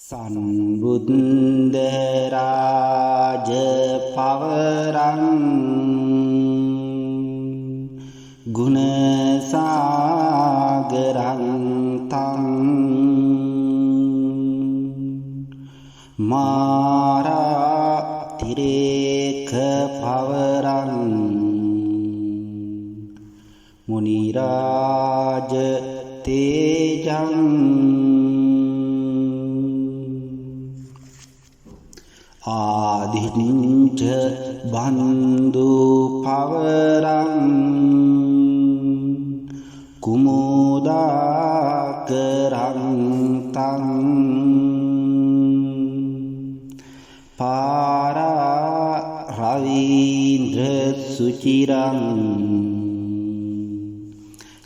සම්බුද්ධරාජ පවරං ගුණසාගරං තං මාරා තිරේක පවරං මුනිරාජ තේජං ආදිච්ච බන්දු පවරං කුමුදාකරං තං පාරා රවීන්ද්‍ර සුචිරං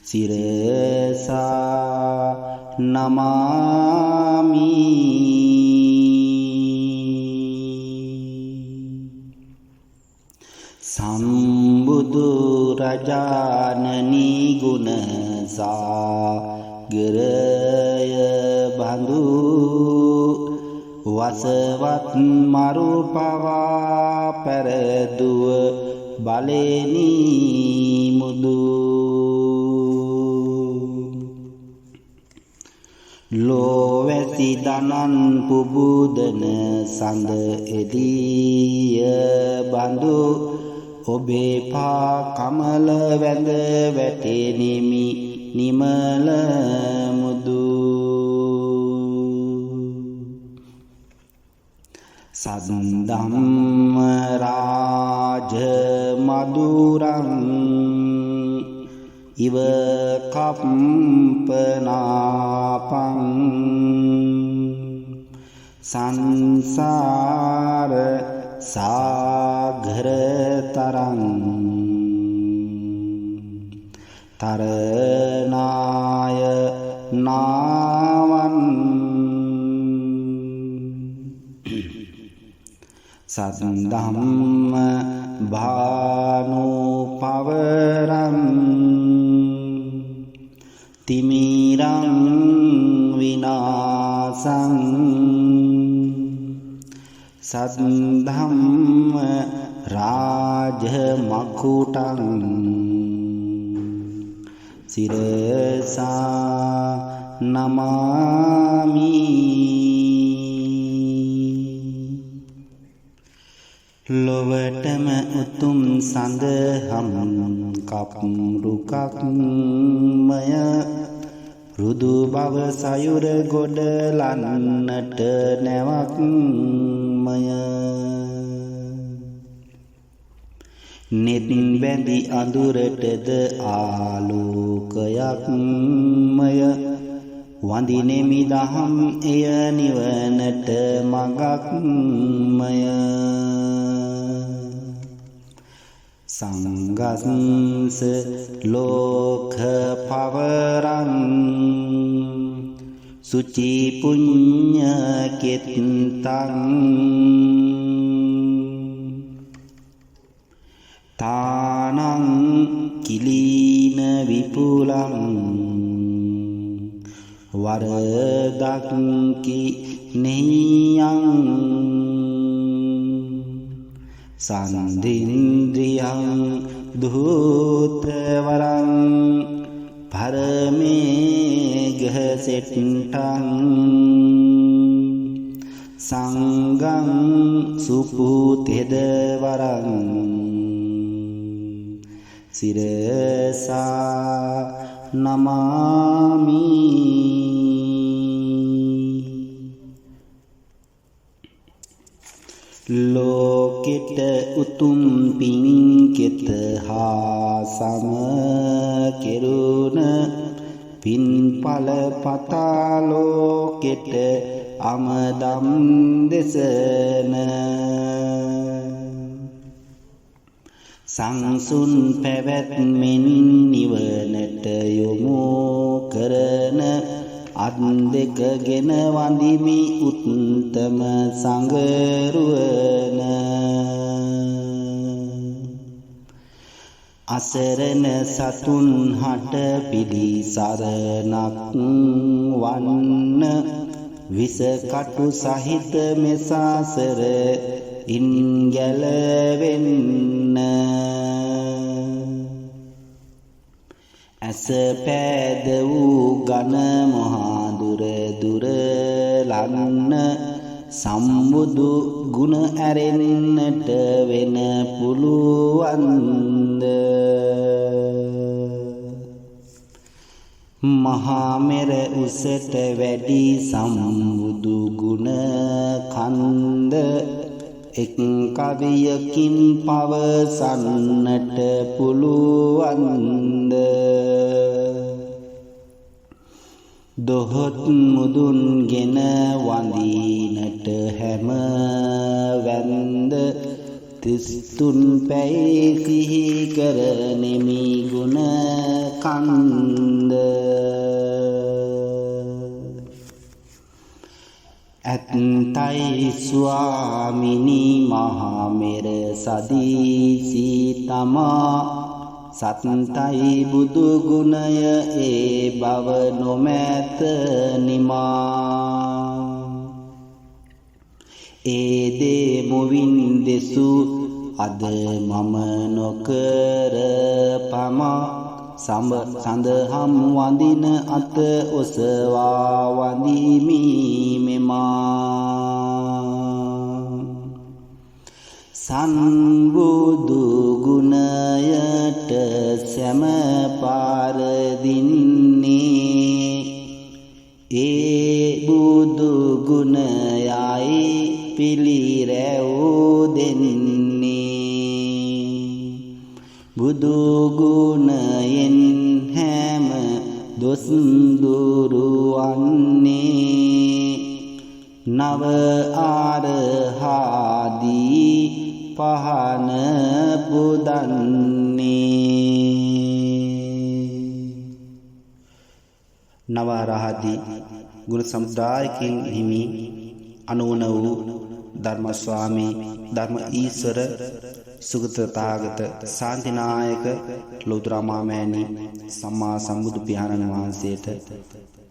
සිරසා නමාමි සම්බුදු රජානනි ගුණ සාගරය බඳු වසවත් මරු පවා පෙරදුව බලෙනි මුදු ලෝවැසි දනන් පුබුදන සඳ එදිය බඳු ඔබේ පා කමල වැඳ වැටෙනිමි නිමල මුදු සද්දම්ම රාජ මදුරං ඉව කම්පනාපං සංසාර සාගර තරං තරනාය නාවන් සද්දම්ම භානු පවරං තිමිරං විනාසං සද්දම්ම රාජ මකුටං සිරසා නමාමි ලොවටම උතුම් සඳහම් කප්රුකක්මය රුදු බව සයුර ගොඩලන්නට නැවක්මය නෙත් බැඳි අඳුරටද ආලෝකයක්මය වඳිනෙමි දහම් එය නිවනට මගක්මය සංගස්ස ලෝක පවරං සුචි පුඤ්ඤ කෙත්තං තානං කිලීන විපුලං වරදක් කි නෙයං සන්දින්ද්‍රියං ධූතවරං පරමේඝ සෙට්ටං සංගං සුපුතෙදවරං සිරසා නමාමි ලෝකෙට උතුම් පින්කෙත හා සම කෙරුණ පින්ඵල පතා ලෝකෙට අමදම් දෙසන සංසුන් පැවැත්මෙන් නිවනට යොමු කරන අත් දෙකගෙන වඳිමි උත්තම සංගරුවන අසරණ සතුන් හට පිළිසරණක් වන්න විස කටු සහිත මෙසාසර ඉන් ගැලවෙන්න ඇස පෑද වූ ඝන මහා දුර දුර ලන්න සම්බුදු ගුණ ඇරෙන්නට වෙන පුළුවන්ද මහා මෙර උසට වැඩි සම්බුදු ගුණ කන්ද එක් කවියකින් පවසන්නට පුළුවන්ද දොහොත් මුදුන්ගෙන වඳිනට හැම වැන්ද 33 පැයි සිහි කරනෙමි ගුණ කන්ද ඇත්තයි ස්වාමිනී මහා මෙර සදීසි තමා සත්තයි බුදු ගුණය ඒ බව නොමැත නිමා ඒ දේ මුවින් දෙසු අද මම නොකර පමා සඳහම් වඳින අත ඔසවා වඳිමි මෙමා සම්බුදු ගුණයට සෑම පාර දින්නේ ඒ බුදු ගුණයයි පිළිරැව් දෙන්නේ බුදු ගුණයෙන් හැම දොස් දුරුවන්නේ නව ආරහාදී පහන පුදන්නේ නව ආරහාදී ගුණ සමුදායකින් හිමි අනුවන වූ ධර්ම ස්වාමී ධර්ම ඊශ්වර සුගත තාගත ශාන්තිනායක ලෝතර මාමෑණි සම්මා සම්බුදු පියාණන් වහන්සේට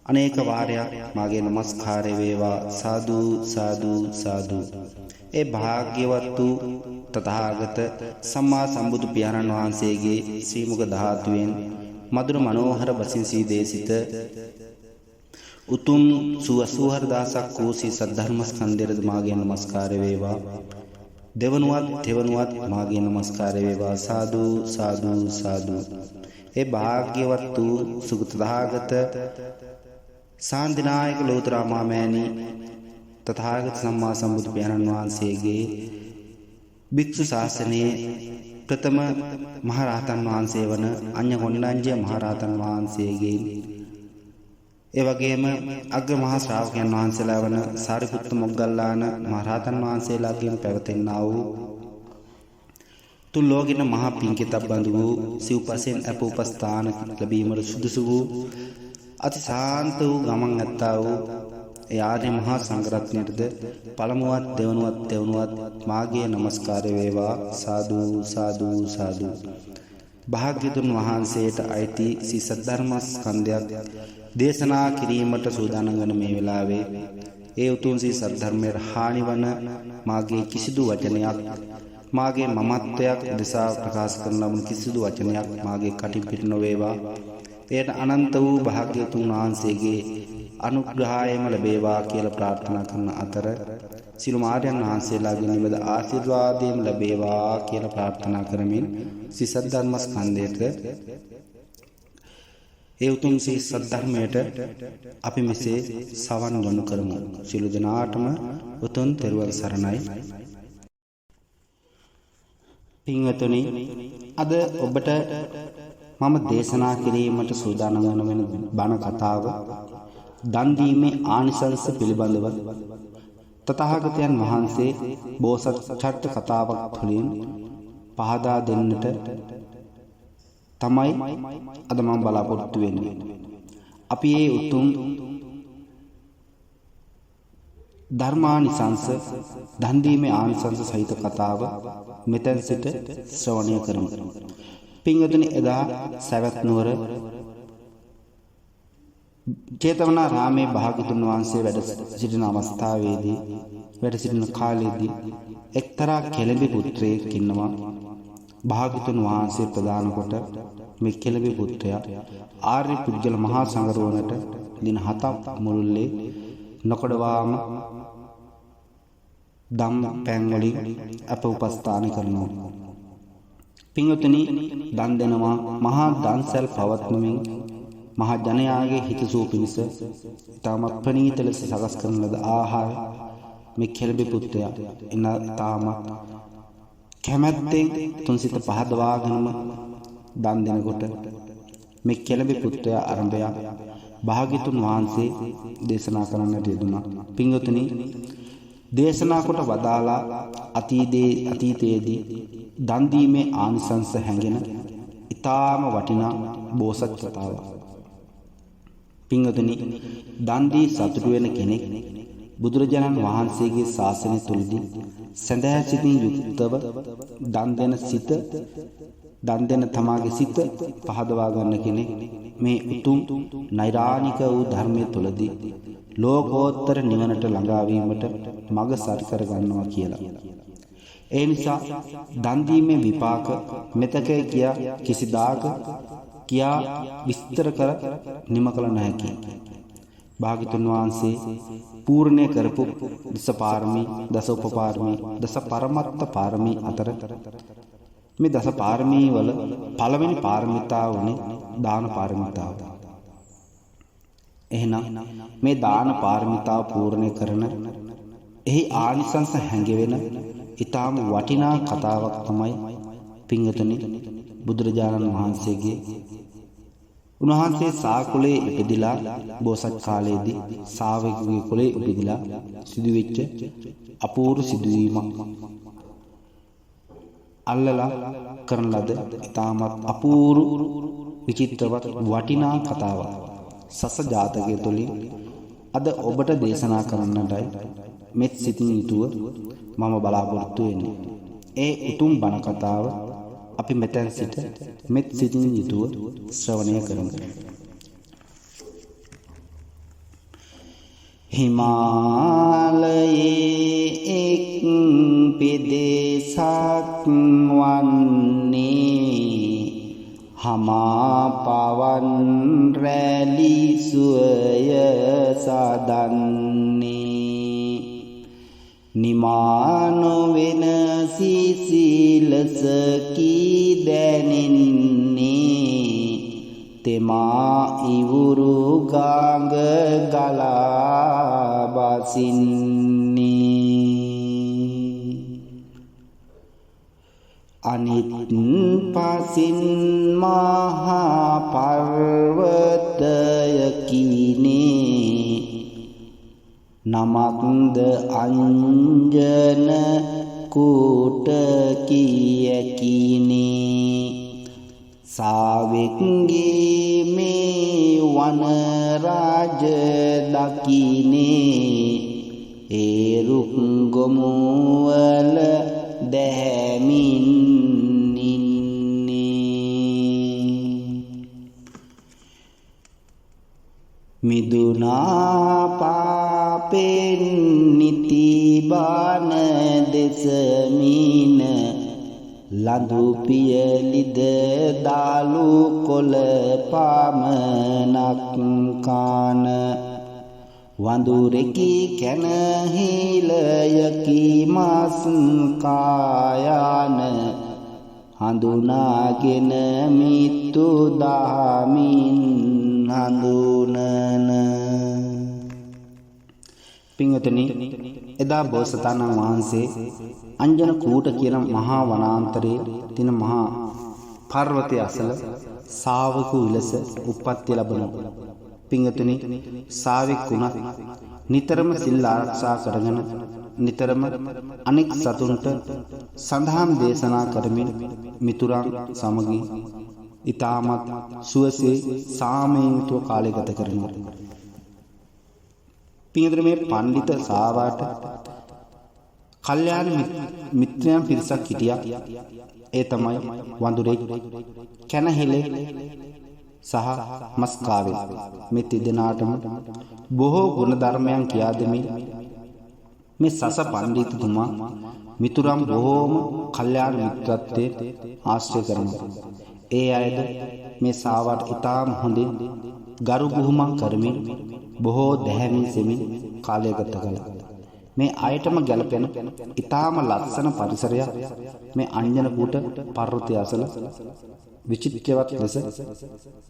අනේක වාරයක් මාගේ নমස්කාරය වේවා සාදු සාදු සාදු ඒ භාග්‍යවත් වූ තථාගත සම්මා සම්බුදු පියාණන් වහන්සේගේ ශ්‍රී මුඛ ධාතුවෙන් මధుර මනෝහර බසින් සී දේශිත උතුම් 84000ක් වූ සී සද්ධර්ම ස්කන්ධයට මාගේ নমස්කාරය වේවා දෙවනුවත් තෙවනුවත් මාගේ নমස්කාරය වේවා සාදු සාදු සාදු ඒ භාග්‍යවත් වූ සුගතදාගත ශාන්තිනායක ලෝතර මාමෑණි තථාගත සම්මා සම්බුදු පියාණන් වහන්සේගේ භික්ෂු ශාසනයේ ප්‍රථම මහරහතන් වහන්සේ වන අඤ්ඤ කොණ්ඩඤ්ඤ මහරහතන් වහන්සේගේ ඒ වගේම අග්‍ර මහා ශ්‍රාවකයන් වහන්සේලා වන සාරිපුත්ත මොග්ගල්ලාන මහරහතන් වහන්සේලාගෙන් පැවතෙනා වූ තුන් ලෝකින මහා පිංකිතක් බඳු වූ සිව්පසෙන් අප උපස්ථාන ලැබීමට සුදුසු වූ අති ශාන්ත වූ ගමන් ඇත්තා වූ ඒ ආර්ය මහා සංඝරත්නයටද පළමුවත් දෙවනුවත් තෙවනුවත් මාගේ নমස්කාරය වේවා සාදු සාදු සාදු භාග්‍යතුන් වහන්සේට අයිති සී සද්ධර්ම ස්කන්ධයක් දේශනා කිරීමට සූදානම් වන මේ වෙලාවේ ඒ උතුම් සී සද්ධර්මයට හානිවන මාගේ කිසිදු වචනයක් මාගේ මමත්වයක් දෙසා ප්‍රකාශ කරන ලබන කිසිදු වචනයක් මාගේ කටින් පිට නොවේවා එයට අනන්ත වූ භාග්‍යතුන් වහන්සේගේ අනුග්‍රහයම ලැබේවා කියලා ප්‍රාර්ථනා කරන අතර සිළුම ආර්යයන් වහන්සේලාගේ නිමද ආශිර්වාදයෙන් ලැබේවා කියලා ප්‍රාර්ථනා කරමින් සී සද්ධර්ම ස්කන්ධයට ඒ උතුම් සී සද්ධර්මයට අපි මෙසේ සවන් යොමු කරමු. සියලු දෙනාටම උතුම් තෙරුවන් සරණයි. පින්වතුනි, අද ඔබට මම දේශනා කිරීමට සූදානම් වන බණ කතාව දන් දීමේ ආනිසංස පිළිබඳව තථාගතයන් වහන්සේ බෝසත් චරිත කතාවක් තුළින් පහදා දෙන්නට තමයි අද මම බලාපොරොත්තු වෙන්නේ. අපි මේ උතුම් ධර්මානිසංස දන් දීමේ ආනිසංස සහිත කතාව මෙතෙන් සිට ශ්‍රවණය කරමු. පින්වතුනි, එදා සවැත් නුවර ජේතවනාරාමේ භාග්‍යතුන් වහන්සේ වැඩ සිටින අවස්ථාවේදී වැඩ සිටින කාලයේදී එක්තරා කෙළඹි පුත්‍රයෙක් ඉන්නවා. භාග්‍යතුන් වහන්සේ ප්‍රදාන කොට මේ කෙළඹි පුත්‍රයා ආර්ය පුද්ගල මහා සංඝරුවනට දින 7ක් මුළුල්ලේ නොකඩවාම දම් පැන් වලින් අප උපස්ථාන කරනවා. පින්වතුනි, දන් දෙනවා, මහා දන්සල් පවත්වමින් මහා ජනයාගේ හිතසුව පිණිස තාමත් ප්‍රණීත ලෙස සකස් කරන ලද ආහාර මේ කෙළඹි පුත්‍රයා තාමත් කැමැත්තෙන් තුන්සිත පහදවාගෙනම දන් දෙනකොට මේ කෙළඹි පුත්‍රයා ආරම්භය භාග්‍යතුන් වහන්සේ දේශනා කරන්නට යෙදුණා. පින්වතුනි, දේශනා කොට වදාලා අතීතයේදී දන් දීමේ ආනිසංස හැඟෙන ඊටාම වටිනා බෝසත් කතාවක්. පින්වතුනි, දන් දී සතුටු වෙන කෙනෙක් බුදුරජාණන් වහන්සේගේ ශාසනය තුලදී සඳහා සිතින් යුක්තව දන් දෙන තමාගේ සිත පහදවා ගන්න කෙනෙක් මේ උතුම් නෛරානික වූ ධර්මයේ තුලදී ලෝකෝත්තර නිවනට ළඟා වීමට මඟ සරි කර ගන්නවා කියලා. ඒ නිසා දන් දීමේ විපාක මෙතකේ කියා කිසිදාක කියා විස්තර කර නිම කළ නොහැකි. භාග්‍යතුන් වහන්සේ පූර්ණේ කරපු දස පාරමී, දස උපපාරමී, දස පරමත්ත පාරමී අතර මේ දස පාරමී වල පළවෙනි පාරමිතාව වුණේ දාන පාරමිතාව. එහෙනම් මේ දාන පාරමිතාව පූර්ණේ කරන එහි ආනිසංස හැඟෙවෙන ඊටාම වටිනා කතාවක් තමයි පින්වතුනි බුදුරජාණන් වහන්සේගේ උන්වහන්සේ සාකුලේ ඉපදිලා බෝසත් කාලයේදී ශාවකගේ කුලේ ඉපදිලා සිදුවෙච්ච අපූර්ව සිදුවීමක් අල්ලලා කරන ලද ඊටමත් අපූර්ව විචිත්‍රවත් වටිනා කතාවක් සස ජාතකයේ තුලින් අද ඔබට දේශනා කරන්නටයි මෙත් සිතින් යුතුව මම බලාපොරොත්තු වෙන්නේ. ඒ උතුම් බණ කතාව අපි මෙතෙන් සිට මෙත් සිතින් යුතුව ශ්‍රවණය කරමු. හිමාලයේ එක් පෙදෙසක් වන්නේ හමා පවන් රැලි සුවය සදන්නේ නිමානොවෙන සිසිලසකී දැනෙන්නේ තෙමා ඉවුරු ගඟ ගලා බසින්නේ අනිත් පසින් මහා පර්වතයකිනේ නමක්ද අංජන කුට කියකිනේ සාවෙක්ගේ මේ වන රාජ දකිනේ ඒ රුක් ගොමුවල දැහැමින් මිදුනා පාපෙන් නිතිබාන දෙසමින ලඳු පියලිද දාලු කොළ පාමනක් කාන වඳුරෙකි කැනහිලයකි මස් කායන හඳුනාගෙන මිත්තු දහමින් හඳුනන. පින්වතුනි, එදා බෝසතාණන් වහන්සේ අංජන කූට කියන මහා වනාන්තරයේ තින මහා පර්වතය අසල ශාවකු විලස උප්පත්ති ලැබුණා. පින්වතුනි, ශාවෙක් වුණත් නිතරම සිල් ආරක්ෂා කරගෙන නිතරම අනෙක් සතුන්ට සඳහන් දේශනා කරමින් මිතුරන් සමගින් ඊටමත් සුවසේ සාමීතුව කාලය ගත කරනවා. පින්වතුනි, මේ පඬිත සාවාට කල්යාණ මිත්‍රයන් පිරිසක් හිටියා. ඒ තමයි වඳුරෙක්, කැනහෙලෙක්, සහ මස්කාවේ මේ තිදෙනාටම බොහෝ ගුණ ධර්මයන් කියා දෙමින් මේ සස පඬිතුමා මිතුරම් බොහෝම කල්යාණ මිත්‍රත්වයේ ආශ්‍රය කරනවා. ඒ අයද මේ සාවට ඉතාම හොඳින් ගරු බුහුමන් කරමින් බොහෝ දැහැමින් සෙමින් කාලය ගත කළා. මේ අයටම ගැලපෙන ඉතාම ලස්සන පරිසරයක් මේ අංජනකූට පර්වතය අසල විචිත්‍රවත් ලෙස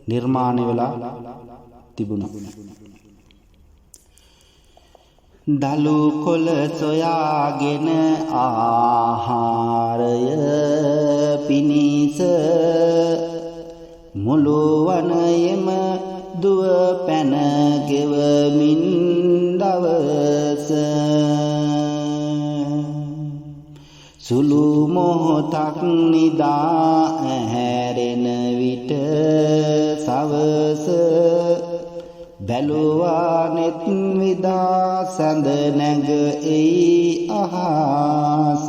නිර්මාණය වෙලා තිබුණා. දලු කොළ සොයාගෙන ආහාරය පිණිස මුළු වනයේම දුව පැන ගෙවමින් දවස සුළු මොහොතක් නිදා ඇහැරෙන විට සවස බැලුවා නෙත් විදා සඳ නැග එයි අහස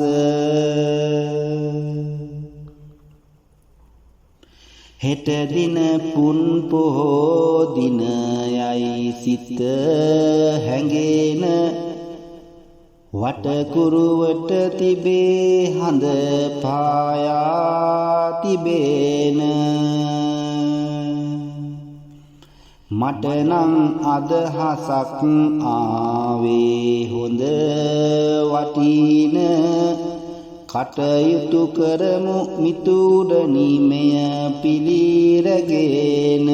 හෙට දින පුන් පොහෝ දිනයයි සිත හැඟෙන වටකුරුවට තිබේ හඳ පායා තිබේන මට නම් අදහසක් ආවේ හොඳ වටින කටයුතු කරමු මිතුරනි මෙය පිළිරගෙන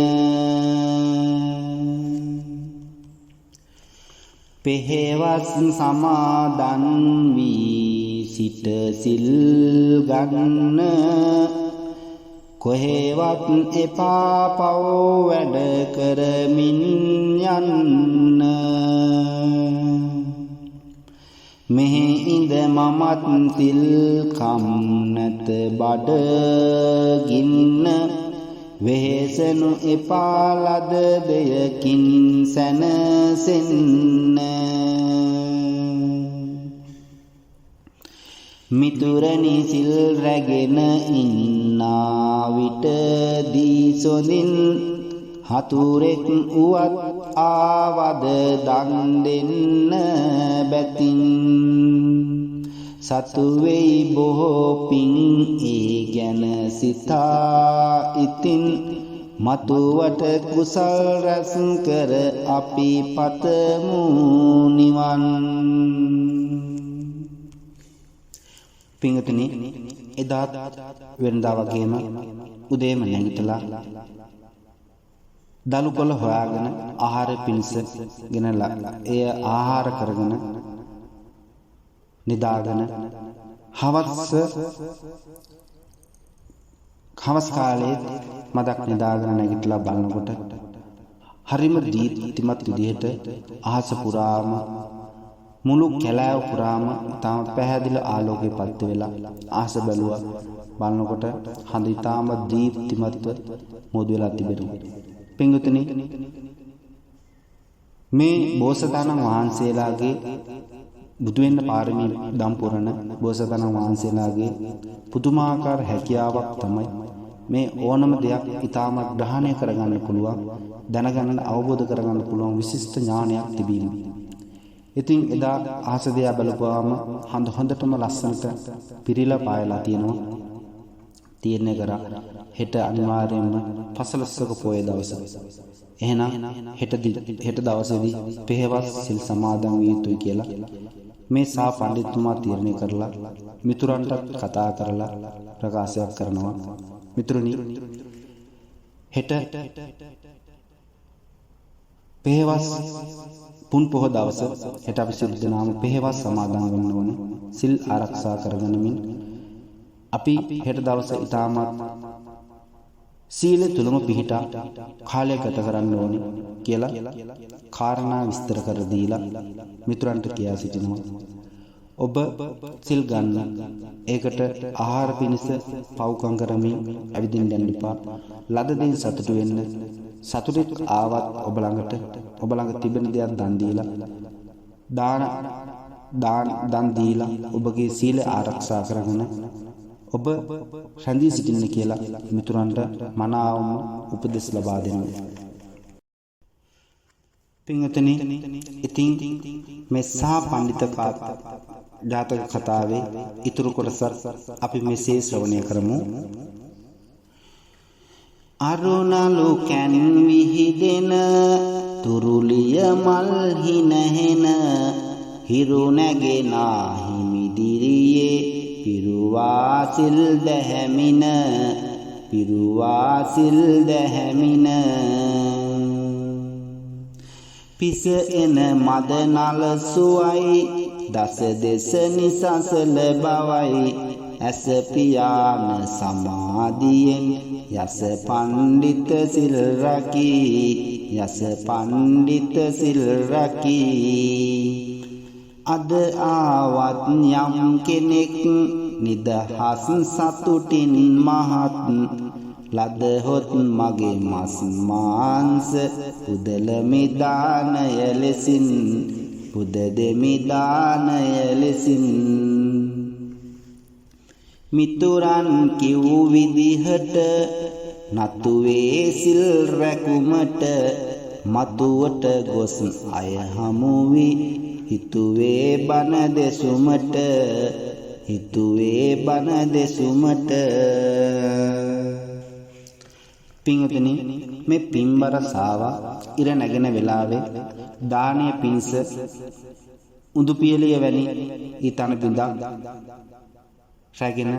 පෙහෙවස් සමාදන් වී සිට සිල් ගන්න කොහෙවත් එපා පව් වැඩ කරමින් යන්න මෙහි ඉඳ මමත් සිල් කම් නැත බඩගින්න වෙහෙසනු එපා ලද දෙයකින් සැනසෙන්න මිතුරනි සිල් රැගෙන ඉන්නා විට දී සොඳින් හතුරෙක් උවත් ආවද දන් දෙන්න බැතින් සතු වෙයි බොහෝ පිං ඒ ගැන සිතා ඉතින් මතුවට කුසල් රැස් කර අපි පතමු නිවන්. පිංගුතුනි එදාත් වෙනදා වගේම උදේම නැගිටලා දලු කොළ හොයාගෙන ආහාර පිණිස ගෙනලා එය ආහාර කරගෙන නිදාගෙන හවස් කාලේ මදක් නිදාගෙන නැගිටලා බලනකොට හරිම දීප්තිමත් විදිහට අහස පුරාම මුළු කැලෑව පුරාම තාම පැහැදිලි ආලෝකයක් පත්තු වෙලා අහස බැලුවා. බලනකොට හඳ ඊටාම දීප්තිමත්ව මොදු වෙලා තිබෙනවා. පිංගුතුනි මේ බෝසතාණන් වහන්සේලාගේ බුදු වෙන්න පාරමී දම් පුරන බෝසතාණන් වහන්සේලාගේ පුදුමාකාර හැකියාවක් තමයි මේ ඕනම දෙයක් ඊටාම ග්‍රහණය කරගන්න පුළුවන්, දැනගන්න අවබෝධ කරගන්න පුළුවන් විශිෂ්ට ඥානයක් තිබීම. ඉතින් එදා අහස දිහා බලපුවාම හඳ හොඳටම ලස්සනට පිරීලා පායලා තියෙනවා. තීරණය කරා හෙට අනිවාර්යයෙන්ම පසළොස්වක පොය දවස. එහෙනම් හෙට දවසේදී පෙහෙවස් සිල් සමාදන් විය යුතුයි කියලා මේ සා පඬිතුමා තීරණය කරලා මිතුරන්ට කතා කරලා ප්‍රකාශයක් කරනවා. මිතුරුනි හෙට පෙහෙවස් පුන් පොහොය දවස හෙට අපි සිල් දනාම පෙහෙවස් සමාදන් වෙන්න ඕනේ. සිල් ආරක්ෂා කරගනිමින් අපි හෙට දවසේ ඊටමත් සීල තුලම පිහිටා කාලය ගත කරන්න ඕනේ කියලා කාරණා විස්තර කර දීලා මිතුරන්ට කියා සිටිනවා. ඔබ සිල් ගන්න, ඒකට ආහාර පිණිස පව්කම් කරමින් ඇවිදින්න යන්න එපා. ලද දෙයින් සතුටු වෙන්න. සතුටෙක් ආවත් ඔබ ළඟ තිබෙන දේක් දන් දීලා දන් දීලා ඔබගේ සීල ආරක්ෂා කරගෙන ඔබ රැඳී සිටින්න කියලා මිතුරන්ට මනාවම උපදෙස් ලබා දෙනවා. පින්වතුනි, ඉතින් මේ සා පඬිත ජාතක කතාවේ ඉතුරු කොටස අපි මෙසේ ශ්‍රවණය කරමු. අරුණලු කැන් විහිදෙන තුරුලිය මල් හිනහෙන හිරු නැගෙනා හිමිදිරියේ පිරුවාසිල් දැහැමින පිරුවාසිල් දැහැමින පිස එන මද නල සුවයි දස දෙස නිසසල බවයි ඇස පියාන සමාධියෙන් යස පණ්ඩිත සිල් රකී යස පණ්ඩිත සිල් රකී අද ආවත් යම් කෙනෙක් නිදහස් සතුටින් මහත් ලද හොත් මගේ මස් මාංශ පුදල මිදානය ලෙසින් පුද දෙමි දානය ලෙසින් මිතුරන් කිව් විදිහට නතුවේ සිල් රැකුමට මතුවට ගොස් අය හමු වී හිතුවේ බණ දෙසුමට හිතුවේ බණ දෙසුමට. පින්වතුනි, මේ පින්බර සාවා ඉර නැගෙන වෙලාවේ දානය පිණිස උඳු පියලිය වැනි ඊතන බිඳක් රැගෙන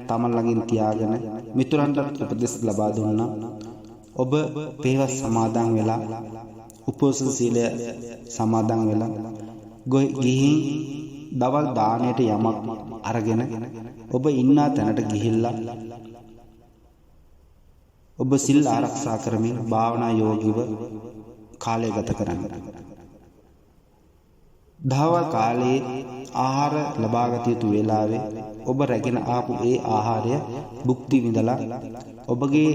තමන් ළඟින් තියාගෙන මිතුරන්ට උපදෙස් ලබා දුන්නා. ඔබ පෙරවස් සමාදන් වෙලා උපෝසථ සීලය සමාදන් වෙලා ගිහින් දවල් දාණයට යමක් අරගෙන ඔබ ඉන්නා තැනට ගිහිල්ලා ඔබ සිල් ආරක්ෂා කරමින් භාවනා යෝගීව කාලය ගත කරන්න. දහවල් කාලයේ ආහාර ලබාගත යුතු වේලාවේ ඔබ රැගෙන ආපු ඒ ආහාරය භුක්ති විඳලා ඔබගේ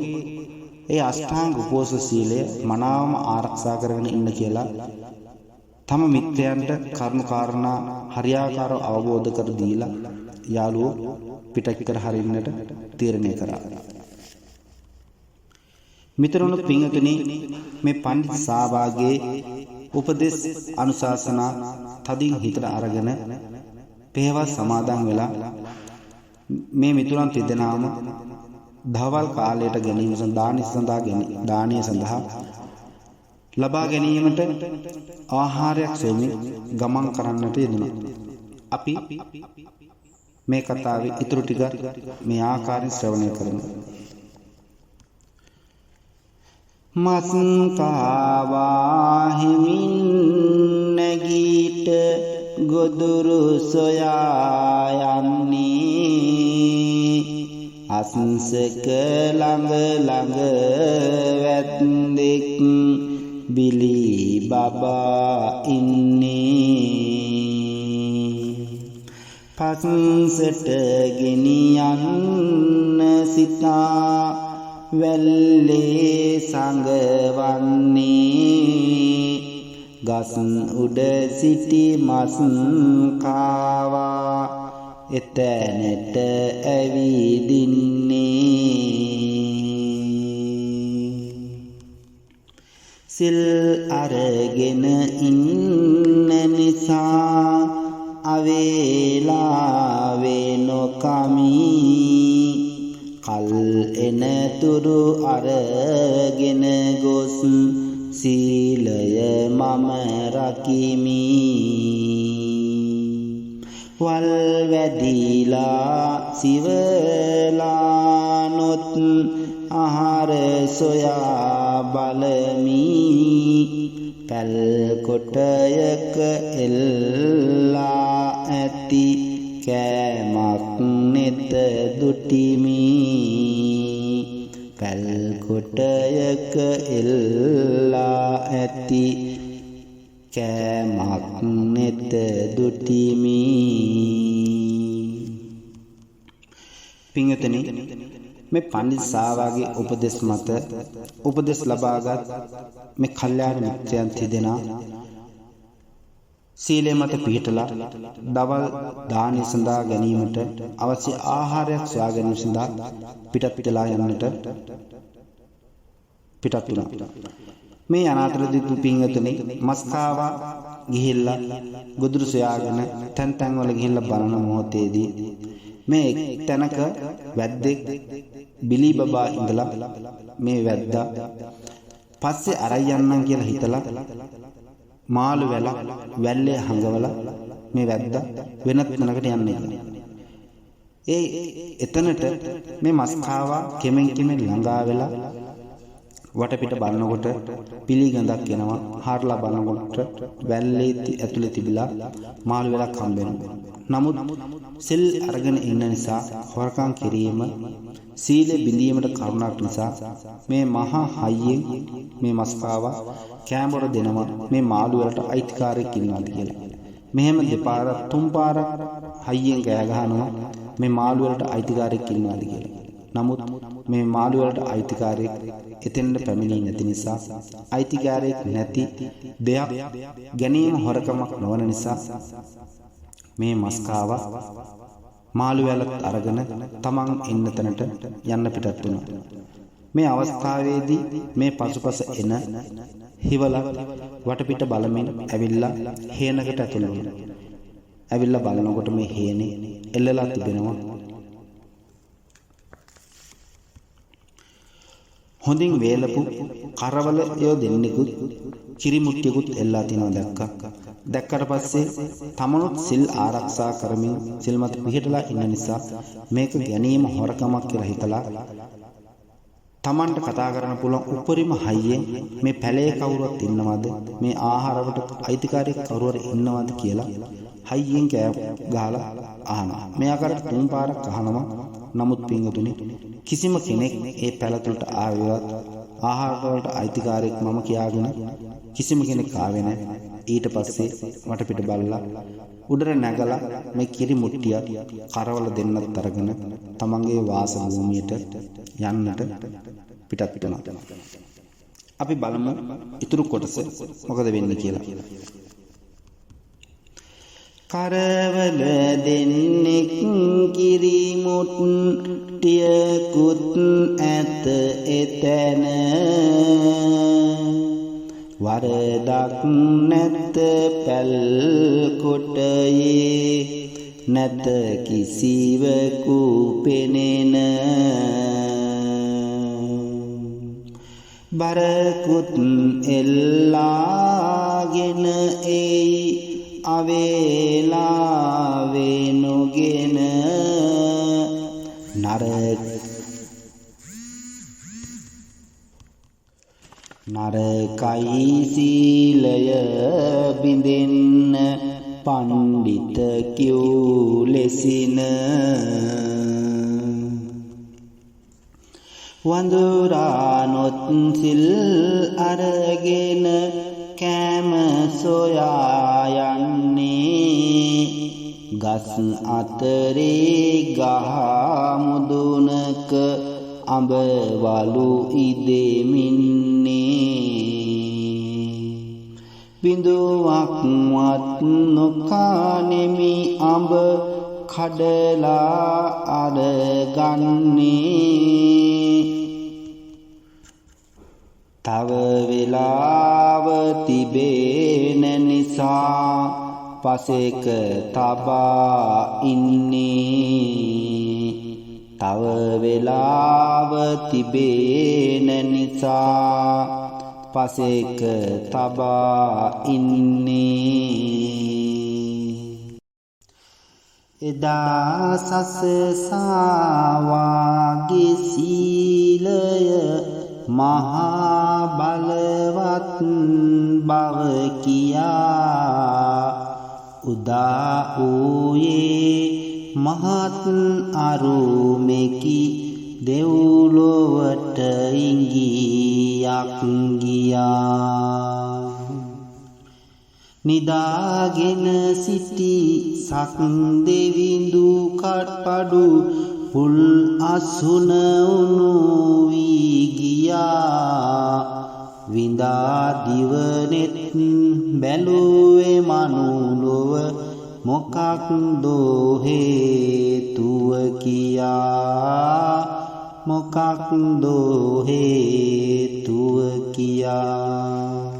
ඒ අෂ්ටාංග උපෝසථ සීලය මනාවම ආරක්ෂා කරගෙන ඉන්න කියලා තම මිත්‍රයන්ට කරුණු කාරණා හරියාකාරව අවබෝධ කර දීලා යාළුවෝ පිටක් කර හරින්නට තීරණය කරා. මිතුරුනි, පින්වතුනි, මේ පඬිත් සාවාගේ උපදෙස් අනුශාසනා තදින් හිතට අරගෙන පෙරවස් සමාදන් වෙලා මේ මිතුරන් තිදෙනාම දහවල් කාලයට ගැනීම දානීය සඳහා ලබා ගැනීමට ආහාරයක් සොයමින් ගමන් කරන්නට යෙදුණා. අපි මේ කතාවේ ඉතුරු ටික මේ ආකාරයෙන් ශ්‍රවණය කරමු. මස් කාවා හිමින් නැගීට ගොදුරු සොයා යන්නේ අසංසක ළඟ ළඟ වැද්දෙක් බිලි බබා ඉන්නේ පසුසට ගෙනියන්න සිතා වැල්ලේ සංගවන්නේ ගස් උඩ සිටි මස් කාවා එතැනට ඇවිදින්නේ සිල් අරගෙන ඉන්න නිසා අවේලාවේ නොකමි කල් එනතුරු අරගෙන ගොස් සීලය මම රකිමි වල් වැදිලා සිවලා නොත් ආහාර සොයා බලමි පැල් කොටයක එල්ලා ඇති කෑමක් නෙත දුටිමි පැල් කොටයක එල්ලා ඇති කෑමක් නෙත දුටිමි. පින්වතුනි, මේ පඬිත් සාවාගේ උපදෙස් මත උපදෙස් ලබාගත් මේ කල්යාණ මිත්‍රයන් තිදෙනා සීලය මත පිහිටලා දවල් දානය සඳහා ගැනීමට අවශ්‍ය ආහාරයක් සොයා ගැනීම සඳහා පිටත් වෙලා යන්නට පිටත් වුණා. මේ අනාතරදී පින්වතුනි මස් කාවා ගිහිල්ලා ගොදුරු සොයාගෙන තැන් තැන් වල ගිහිල්ලා බලන මොහොතේදී මේ තැනක වැද්දෙක් බිලි බබා ඉඳලා මේ වැද්දා පස්සේ අරයි යන්නම් කියලා හිතලා මාළු වැල්ලේ හංගවලා මේ වැද්දා වෙනත් තැනකට යන්නේ. එතනට මේ මස් කාවා කෙමෙන් ළඟා වෙලා වටපිට බලනකොට පිළිගඳක් එනවා. හාරලා බලනකොට වැල්ලේ ඇතුලේ තිබිලා මාළු වැලක් හම්බ වෙනවා. නමුත් සෙල් අරගෙන ඉන්න නිසා හොරකම් කිරීම සීල බිඳීමට කරුණක් නිසා මේ මහා හයියෙන් මේ මස් කාවා කැඹොර දෙනවා මේ මාළු වලට අයිතිකාරයෙක් ඉන්නවාද කියලා. මෙහෙම දෙපාරක් තුන් පාරක් හයියෙන් ගෑ ගහනවා මේ මාළු වලට අයිතිකාරයෙක් ඉන්නවාද කියලා. නමුත් මේ මාළු වලට අයිතිකාරයෙක් එතෙන්ට පැමිණෙන්නේ නැති නිසා අයිතිකාරයෙක් නැති දෙයක් ගැනීම හොරකමක් නොවන නිසා මේ මස් කාවා මාළු වැලත් අරගෙන තමන් ඉන්න තැනට යන්න පිටත් වුණා. මේ අවස්ථාවේදී මේ පසුපස එන හිවලා වටපිට බලමින් ඇවිල්ලා හේනකට ඇතුළු වුණා. ඇවිල්ලා බලනකොට මේ හේනේ එල්ලලා තිබෙනවා. හොඳින් වේලපු කරවල යෝ දෙන්නෙකුත් කිරිමුට්ටියකුත් එල්ලා තිනවා දැක්කා. දැක්කට පස්සේ තමනුත් සිල් ආරක්ෂා කරමින් සිල් මත පිහිටලා ඉන්න නිසා මේක ගැනීම හොරකමක් කියලා හිතලා තමන්ට කතා කරන්න පුළුවන් උපරිම හයියෙන් මේ පැලේ කවුරුත් ඉන්නවද මේ ආහාරවලට අයිතිකාරයෙක් කවුරුහරි ඉන්නවද කියලා හයියෙන් කෑ ගහලා අහනවා. මේ ආකාරයට තුන් පාරක් අහනවා. නමුත් පින්වතුනි කිසිම කෙනෙක් ඒ පැලතුලට ආවේවත් ආහාර වලට අයිතිකාරයෙක් මම කියාගෙන කිසිම කෙනෙක් ආවේ නැහැ. ඊට පස්සේ වටපිට බලලා උඩර නැගලා මේ කිරි මුට්ටිය කරවල දෙන්නත් අරගෙන තමන්ගේ වාස භූමියට යන්නට පිටත් වෙනවා. අපි බලමු ඊතුරු කොටස මොකද වෙන්නේ කියලා. කරවල දෙන්නෙක් කිරි මුට්ටියකුත් ඇත එතන වරදක් නැත පැල් කොටයේ නැත කිසිවකු පෙනෙන බරකුත් එල්ලාගෙන එයි අවේලාවේ නොගෙන නරකයි සීලය බිඳෙන්න පණ්ඩිත කියූ ලෙසින වඳුරානොත් සිල් අරගෙන කෑම සොයා යන්නේ ගස් අතරේ ගහ මුදුනක අඹ වලු ඉදෙමින්නේ බිඳුවක්වත් නොකානෙමි අඹ කඩලා අරගන්නේ තව වෙලාව තිබෙන නිසා පසෙක තබා ඉන්නේ තව වෙලාව තිබෙන නිසා පසෙක තබා ඉන්නේ එදා සසසාවාගේ සීලය මහා බලවත් බව කියා උදා වූයේ මහත් අරුමෙකි දෙව්ලොවට ඉඟියක් ගියා නිදාගෙන සිටි සක් දෙවිඳු කට්පඩු පුල් අසුන උණු වී ගියා විඳා දිවනෙත් බැලුවේ මනුලොව මොකක්දෝ හේතුව කියා මොකක්දෝ හේතුව කියා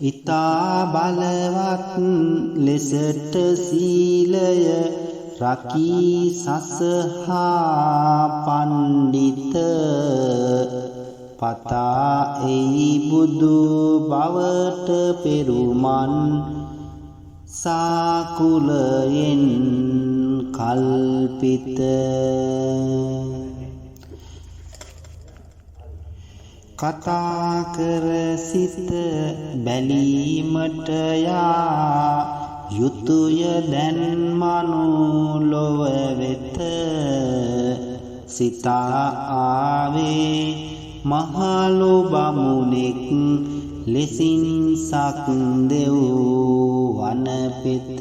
ඉතා බලවත් ලෙසට සීලය රකී සසහා පණ්ඩිත පතා එයි බුදු බවට පෙරුමන් සාකුලයෙන් කල්පිත කතා කර සිත බැලීමට යා යුතුය දැන් මනුලොව වෙත සිතා ආවේ මහලු බමුණෙක් ලෙසින් සක් දෙව් වනපෙත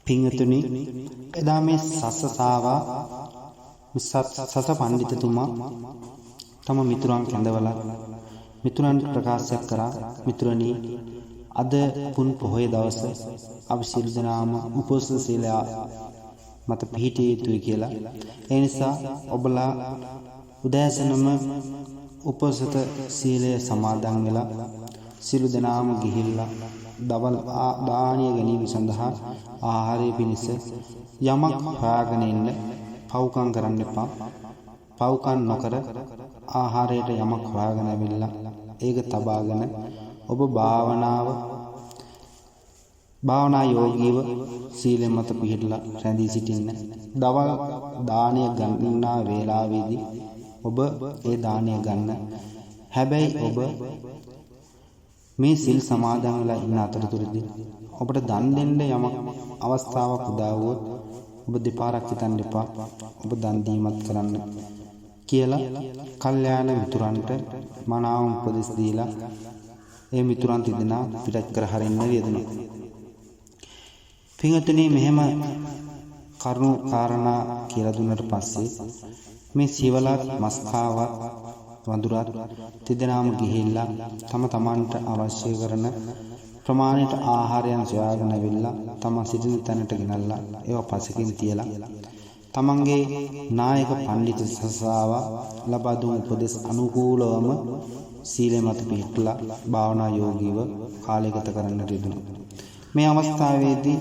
පිංගතුනි එදා මේ සසසාවා සස පඬිතුමා තම මිතුරන් කැඳවලා මිතුරන් ප්‍රකාශයක් කරා මිතුරනි අද පුන් පොහොය දවස අපි සියලු දෙනාම උපෝසථ සීලය මත පිහිටිය යුතුයි කියලා. ඒ නිසා ඔබලා උදෑසනම උපෝසථ සීලය සමාදන් වෙලා සියලු දෙනාම ගිහිල්ලා දවල් දානිය ගැනීම සඳහා ආහාරය පිණිස යමක් හොයාගෙන ඉන්න. පව්කම් කරන්න එපා. පව්කම් නොකර ආහාරයට යමක් හොයාගෙන ඇවිල්ලා ඒක තබාගෙන ඔබ භාවනා යෝගීව සීලෙ මත පිහිටලා රැඳී සිටින්න. දවල් දානය ගන්නා වේලාවේදී ඔබ ඒ දානය ගන්න. හැබැයි ඔබ මේ සිල් සමාදන් වෙලා ඉන්න අතරතුරදී ඔබට දන් දෙන්න යමක් අවස්ථාවක් උදා වුවොත් ඔබ දෙපාරක් හිතන්න එපා. ඔබ දන් දීමත් කරන්න කියලා කල්යාණ මිතුරන්ට මනාව උපදෙස් දීලා ඒ මිතුරන් තිදෙනා පිටත් කර හරින්න යෙදුණා. පින්වත්නි මෙහෙම කරුණු කාරණා කියලා දුන්නට පස්සේ මේ සිවලත් මස්කාවත් වඳුරත් තිදෙනාම ගිහිල්ලා තම තමන්ට අවශ්‍ය කරන ප්‍රමාණයට ආහාරයන් සොයාගෙන ඇවිල්ලා තමන් සිටින තැනට ගෙනල්ලා ඒවා පසකින් තියලා තමන්ගේ නායක පඬිතු සසාවා ලබා දුන් උපදෙස් අනුකූලවම සීලය මත පිහිටලා භාවනා යෝගීව කාලය ගත කරන්නට යෙදුණා. මේ අවස්ථාවේදී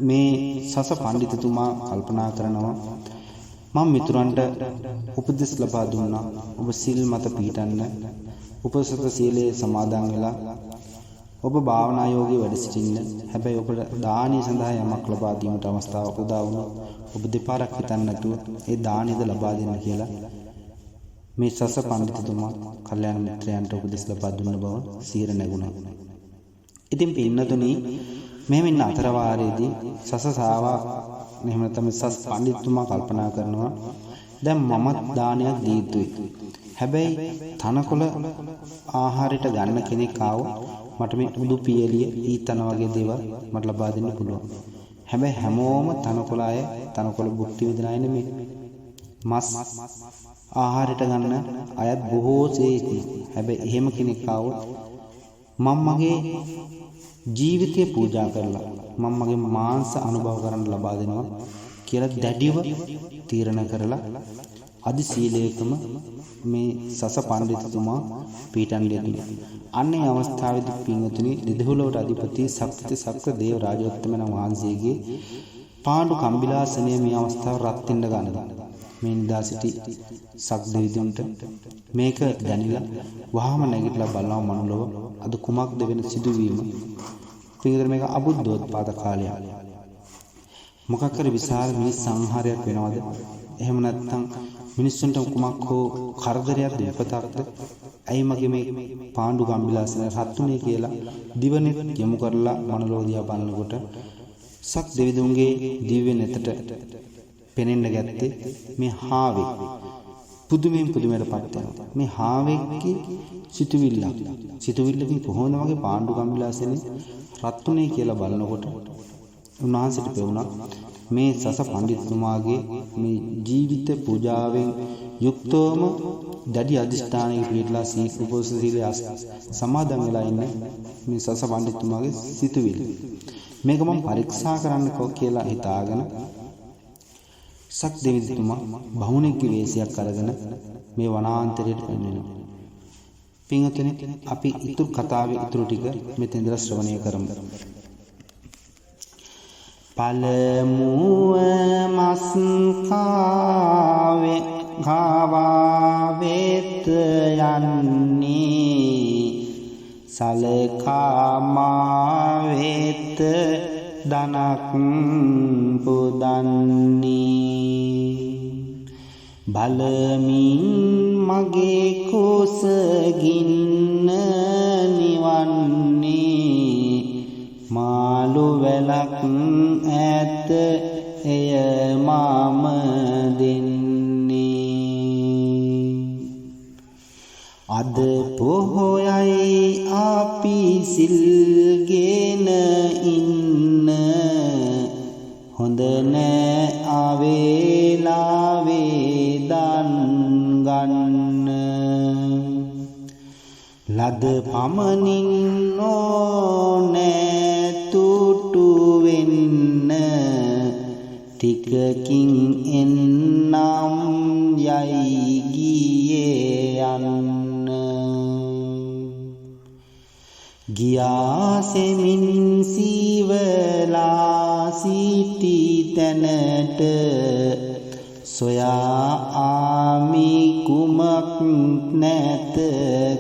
මේ සස පඬිතුමා කල්පනා කරනවා මම මිතුරන්ට උපදෙස් ලබා දුන්නා ඔබ සීල් මත පිහිටන්න උපසත සීලයේ සමාදන් වෙලා ඔබ භාවනා යෝගී වැඩ සිටින්න. හැබැයි ඔබට දානීය සඳහා යමක් ලබා දීමට අවස්ථාවක් උදා වුණොත් ඔබ දෙපාරක් හිතන්න නැතුව ඒ දානීයද ලබා දෙන්න කියලා මේ සස පඬිතුමා කල්යාණ මිත්‍රයන්ට උපදෙස් ලබා දුන්න බව සීර නැගුණා. ඉතින් පින්නතුනි මෙහෙම ඉන්න අතර වාරයේදී සස සාවා එහෙම නැත්නම් සස් පඬිතුමා කල්පනා කරනවා දැන් මමත් දානයක් දී යුතුයි. හැබැයි තනකොළ ආහාරයට ගන්න කෙනෙක් ආවොත් මට මේ උදු පියලිය ඊතන වගේ දේවල් මට ලබා දෙන්න පුළුවන්. හැබැයි හැමෝම තනකොළ අය තනකොළ භුක්ති විඳින අය නෙමෙයි. මස් ආහාරයට ගන්න අයත් බොහෝසේ ඉතියි. හැබැයි එහෙම කෙනෙක් ආවොත් මම මගේ ජීවිතය පූජා කරලා මම මගේ මාංශ අනුභව කරන්න ලබා දෙනවා කියලා දැඩිව තීරණ කරලා අදි සීලයකම මේ සස පඬිතුමා පීඨන් දෙන්නා. අන්නේ අවස්ථාවේදී පින්වතුනි නිදහුලවට අධිපති සක්විති සක්‍ර දේව රාජෝත්තමයන් වහන්සේගේ පාණ්ඩු කම්බිලාසනයේ මේ අවස්ථාව රත් වෙන්න ගන්නවා. මේ නිදා සිටි සක්දෙවිදුන්ට මේක දැනিলা වහාම නැගිටලා බලනවා මනුලව අද කුමක්ද වෙන සිදුවීම. පින්වතුනි මේක අබුද්ධෝත්පාද කාලය. මොකක් කර විශාල මිනිස් සංහාරයක් වෙනවද? එහෙම නැත්නම් මිනිස්සුන්ට කුමක් හෝ කරදරයක්ද විපතක්ද? ඇයි මගේ මේ පාණ්ඩු කම්බිලාසන රත්තුනේ කියලා දිවනෙත් යොමු කරලා මනෝලෝක දිහා බලනකොට සක් දෙවිඳුන්ගේ දිව්‍ය නෙතට පෙනෙන්න ගැත්තේ මේ හාවේ පුදුමයෙන් පුදුමයටපත් වෙනවා. මේ හාවෙක්ගේ සිතුවිල්ලකින් කොහොමද වගේ පාණ්ඩු කම්බිලාසනේ රත්තුනේ කියලා බලනකොට උන්වහන්සේට පෙවුණා මේ සස පඬිතුමාගේ මේ ජීවිත පූජාවෙන් යුක්තවම දැඩි අධිෂ්ඨානයක පිළිපදලා සීල උපෝසථ සීලය සමාදන් වෙලා ඉන්න මේ සස පඬිතුමාගේ සිතුවිලි. මේක මම පරීක්ෂා කරන්න කියලා හිතාගෙන සක් දෙවිතුමා බහුණෙක්ගේ වේශයක් අරගෙන මේ වනාන්තරයට පැමිණෙනවා. පින්වතුනි අපි ඊතුරු කතාවේ ඊතුරු ටික මෙතෙන් ඉඳලා ශ්‍රවණය කරමු. පළමුව මස් කාවා වෙත යන්නේ සලකා මා වෙත දනක් පුදන්නේ බලමින් මගේ කුසගින්න නිවන්නේ මාළු වැලක් ඇත එය මම දෙන්නේ අද පොහොයයි අපි සිල්ගෙන ඉන්න හොඳ නෑ ආවේලාවේ දන් ගන්න ලද පමණින් ඕනෑ තුටු වෙන්න ටිකකින් එන්නම් යයි ගියේ යන්න ගියාසෙමින් සීවලා සිටි තැනට සොයා ආමි කුමක් නැත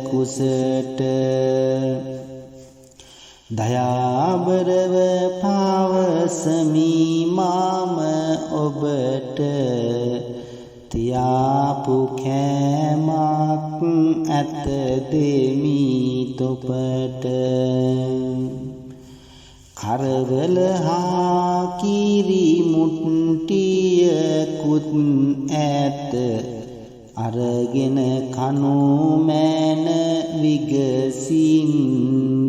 කුසට දයාබරව පවසමි මම ඔබට තියාපු කෑමක් ඇත දෙමි තොපට කරවල හා කිරි මුට්ටියකුත් ඇත අරගෙන කනු මෑන විගසින්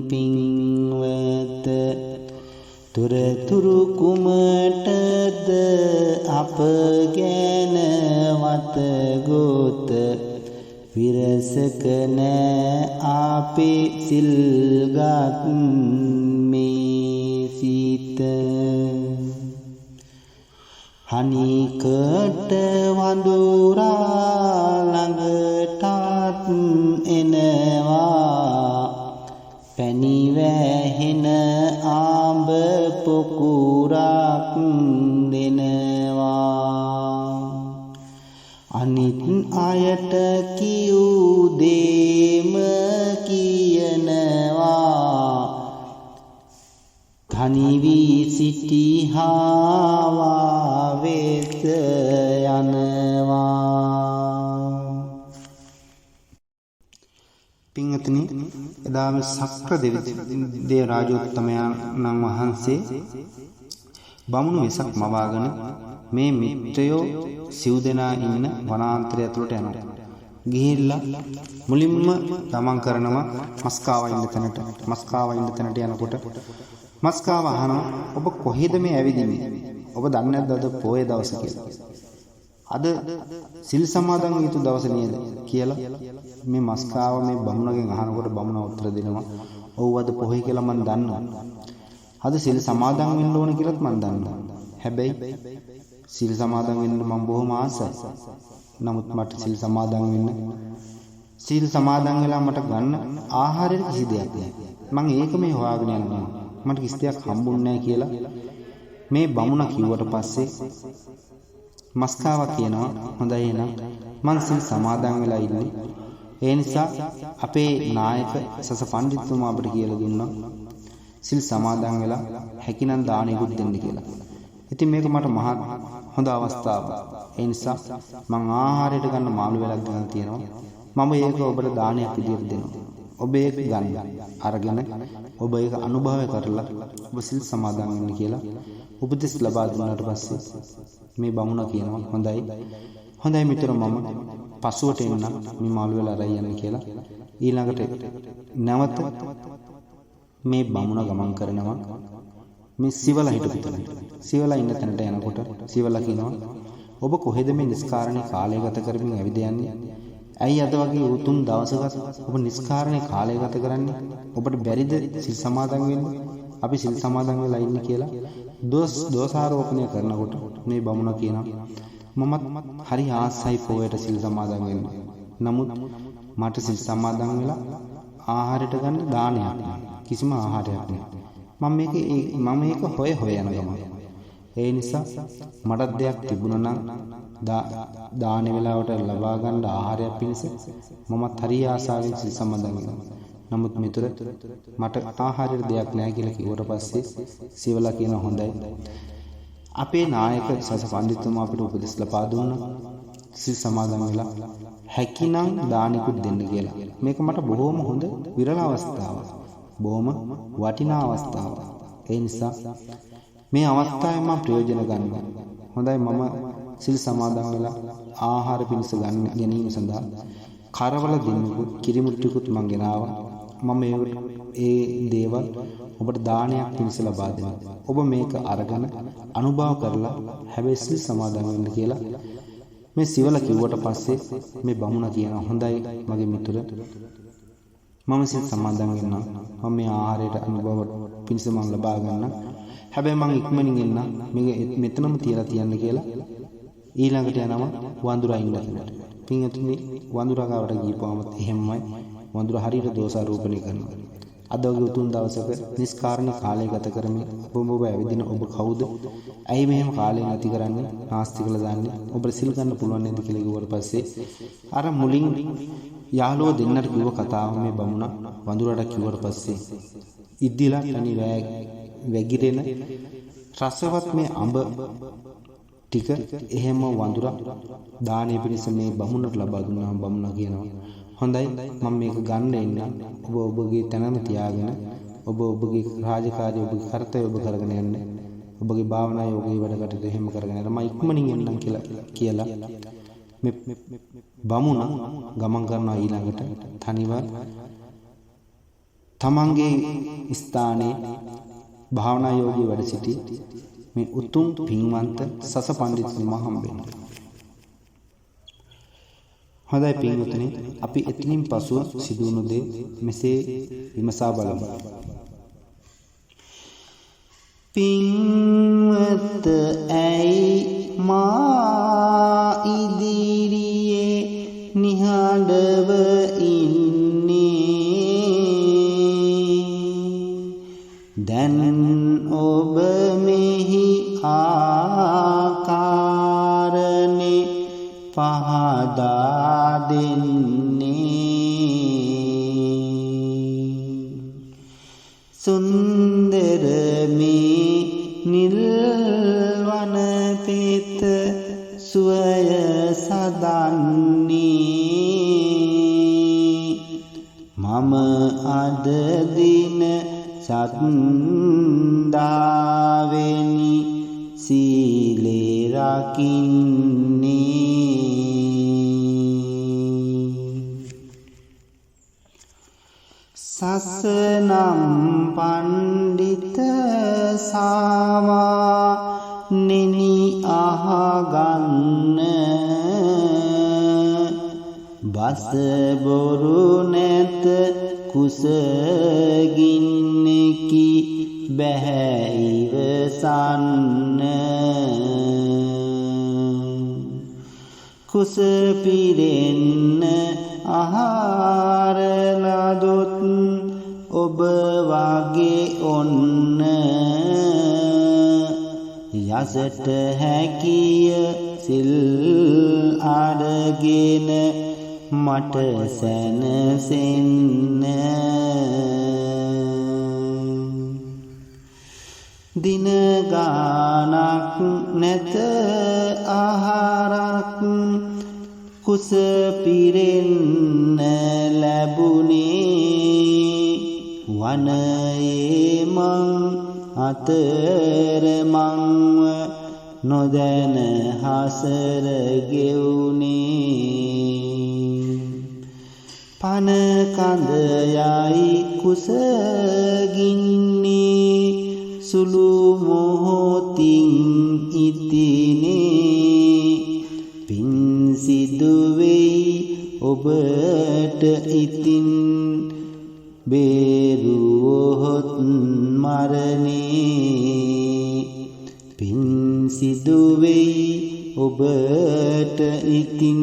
පින්වත තුරතුරු කුමටද අප ගැන වතගොත විරසක නෑ අපේ සිල්ගත් මේ සිත හනිකට වඳුරා ළඟටත් එනවා පැණි වැහෙන ආඹ පොකුරක් දෙනවා අනිත් අයට කියූ දේම කියනවා තනි වී සිටි හාවා වෙත යනවා පින්වතුනි එදා මේ සක්‍ර දෙවි රාජෝත්තමයන්න් වහන්සේ බමුණු වෙසක් මවාගෙන මේ මිත්‍රයෝ සිව් දෙනා ඉන්න වනාන්තරය ඇතුළට යනවා. ගිහිල්ලා මුලින්ම ගමන් කරනවා මස්කාවා ඉන්න තැනට. මස්කාවා ඉන්න තැනට යනකොට මස්කාවා අහනවා ඔබ කොහෙද මේ ඇවිදින්නේ? ඔබ දන්නේ නැද්ද අද පොයේ දවස කියලා? අද සිල් සමාදන් යුතු දවස නේද කියලා මේ මස්කාවා මේ බමුණගෙන් අහනකොට බමුණ උත්තර දෙනවා. ඔව් අද පොහේ කියලා මම දන්නවා. අද සිල් සමාදන් වෙන්න ඕන කියලාත් මම දන්නවා. හැබැයි සිල් සමාදන් වෙන්න මම බොහොම ආසයි. නමුත් මට සිල් සමාදන් වෙලා මට ගන්න ආහාරෙට කිසි දෙයක් නැහැ. මම ඒක මේ හොයාගෙන යනවා. මට කිසි දෙයක් හම්බුන්නේ නැහැ කියලා මේ බමුණ කිව්වට පස්සේ මස්කාවා කියනවා හොඳයි එහෙනම් මං සිල් සමාදන් වෙලා ඉන්නේ. ඒ නිසා අපේ නායක සස පඬිතුමා අපිට කියලා දුන්නා සිල් සමාදන් වෙලා හැකිනම් දානෙකුත් දෙන්න කියලා. ඉතින් මේක මට මහා හොඳ අවස්ථාවක්. ඒ නිසා මං ආහාරයට ගන්න මාළු වෙලක් ගන්න තියෙනවා. මම ඒක ඔබට දානයක් විදියට දෙනවා. ඔබ ඒක ගන්න. අරගෙන ඔබ ඒක අනුභවය කරලා ඔබ සිල් සමාදන් වෙන්න කියලා උපදෙස් ලබා දුන්නාට පස්සේ මේ බමුණ කියනවා හොඳයි මිතුර මම පසුවට එන්න මේ මාළු වෙල අරයි යන්න කියලා. ඊළඟට නැවත මේ බමුණ ගමන් කරනවා මේ සිවලා හිටපු තැන. සිවලා ඉන්න තැනට යනකොට සිවලා කියනවා ඔබ කොහෙද මේ නිස්කාරණේ කාලය ගත කරමින් ඇවිද යන්නේ? ඇයි අද වගේ උතුම් දවසක ඔබ නිස්කාරණේ කාලය ගත කරන්නේ? ඔබට බැරිද සිල් සමාදන් වෙන්න? අපි සිල් සමාදන් වෙලා ඉන්නේ කියලා දෝෂාරෝපණය කරනකොට මේ බමුණ කියනවා මමත් හරි ආසයි පොයට සිල් සමාදන් වෙන්න. නමුත් මට සිල් සමාදන් වෙලා ආහාරයට ගන්න දානයක් නැහැ. කිසිම ආහාරයක් නැහැ. මම මේක හොය යන ගමන. ඒ නිසා මට දෙයක් තිබුණා නම් දාන වේලාවට ලබා ගන්න ආහාරයක් පිණිස මමත් හරි ආසාවෙන් සිල් සමාදන් වෙනවා. නමුත් මිතුර මට ආහාරයට දෙයක් නැහැ කියලා කිව්වට පස්සේ සිවලා කියන හොඳයි. අපේ නායක සස පඬිතුමා අපිට උපදෙස් ලබා දුන්නා සිල් සමාදන් වෙලා හැකිනම් දානිකුත් දෙන්න කියලා. මේක මට බොහොම හොඳ විරල අවස්ථාවක්. බොහොම වටිනා අවස්ථාවක්. ඒ නිසා මේ අවස්ථාවෙන් මම ප්‍රයෝජන ගන්නවා. හොඳයි මම සිල් සමාදන් වෙලා ආහාර පිණිස ගැනීම සඳහා කරවල දෙන්නෙකුත් කිරිමුට්ටිකුත් මං ගෙනාවා. මම ඒ දේවල් ඔබට දානයක් පිණිස ලබා දෙනවා. ඔබ මේක අරගෙන අනුභව කරලා හැබැයි සිල් සමාදන් වෙන්න කියලා මේ සිවලා කිව්වට පස්සේ මේ බමුණ කියනවා හොඳයි මගේ මිතුර මම සිල් සමාදන් වෙන්නම්. මම මේ ආහාරයට අනුභව පිණිස මම ලබා ගන්න. හැබැයි මම ඉක්මනින් එන්න මෙතනම තියලා තියන්න කියලා ඊළඟට යනවා වඳුරා ඉන්න තැනට. පින්වතුනි වඳුරා ගාවට ගිහපුවම එහෙමයි වඳුරා හරියට දෝෂාරෝපණය කරනවා. අද වගේ උතුම් දවසක නිස්කාරණේ කාලය ගත කරමින් ඔබ ඇවිදින ඔබ කවුද? ඇයි මෙහෙම කාලය නැති කරන්නේ? නාස්ති කළා දාන්නේ. ඔබට සිල් ගන්න පුළුවන් නේද කියලා කිව්වට පස්සේ අර මුලින් යාළුවෝ දෙන්නට කිව්ව කතාව මේ බමුණ වඳුරාට කිව්වට පස්සේ ඉද්දිලා තනි වැගිරෙන රසවත් මේ අඹ ටික එහෙම වඳුරා දානේ පිණිස මේ බමුණට ලබා දුන්නාම බමුණා කියනවා හොඳයි මම මේක ගන්න එන්න ඔබ ඔබගේ තැනම තියාගෙන ඔබ ඔබගේ රාජකාරිය ඔබගේ කර්තව්‍ය ඔබ කරගෙන යන්න ඔබගේ භාවනා යෝගී වැඩ කටයුතු එහෙම කරගෙන යන්න මම ඉක්මනින් එන්නම් කියලා මේ බමුණ ගමන් කරනවා ඊළඟට තනිව තමන්ගේ ස්ථානයේ භාවනා යෝගී වැඩ සිටි මේ උතුම් පින්වන්ත සස පඬිතුමා හම්බෙන්න. හොඳයි පින්වතුනි අපි එතනින් පසුව සිදුවුණු දේ මෙසේ විමසා බලමු. පින්වත ඇයි මා ඉදිරියේ නිහඬව ඉන්නේ දැන් ඔබ මෙහි ආකාරනේ පහදා දෙන්නේ සුන්දර මේ නිල්වන පෙත සුවය සදන්නේ මම අද දින සත්දාවෙනි සීලේ රකින්නේ සසනම් පණ්ඩිත සාවා නෙනි අහගන්න බස බොරු නැත කුසගින්නෙකි බැහැ ඉවසන්න කුස පිරෙන්න ආහාර ලදොත් ඔබ වගේ ඔන්න යසට හැකිය සිල් අරගෙන මට සැනසෙන්න දින ගානක් නැත ආහාරක් කුස පිරෙන්න ලැබුණේ වනයේ මං අතර මංව නොදැන හසර ගෙවුනේ පන කඳ යයි කුසගින්නේ සුළු මොහොතින් ඉතිනේ පින් සිදු වෙයි ඔබට ඉතින් බේරුවොත් මරණේ පින් සිදු වෙයි ඔබට ඉතින්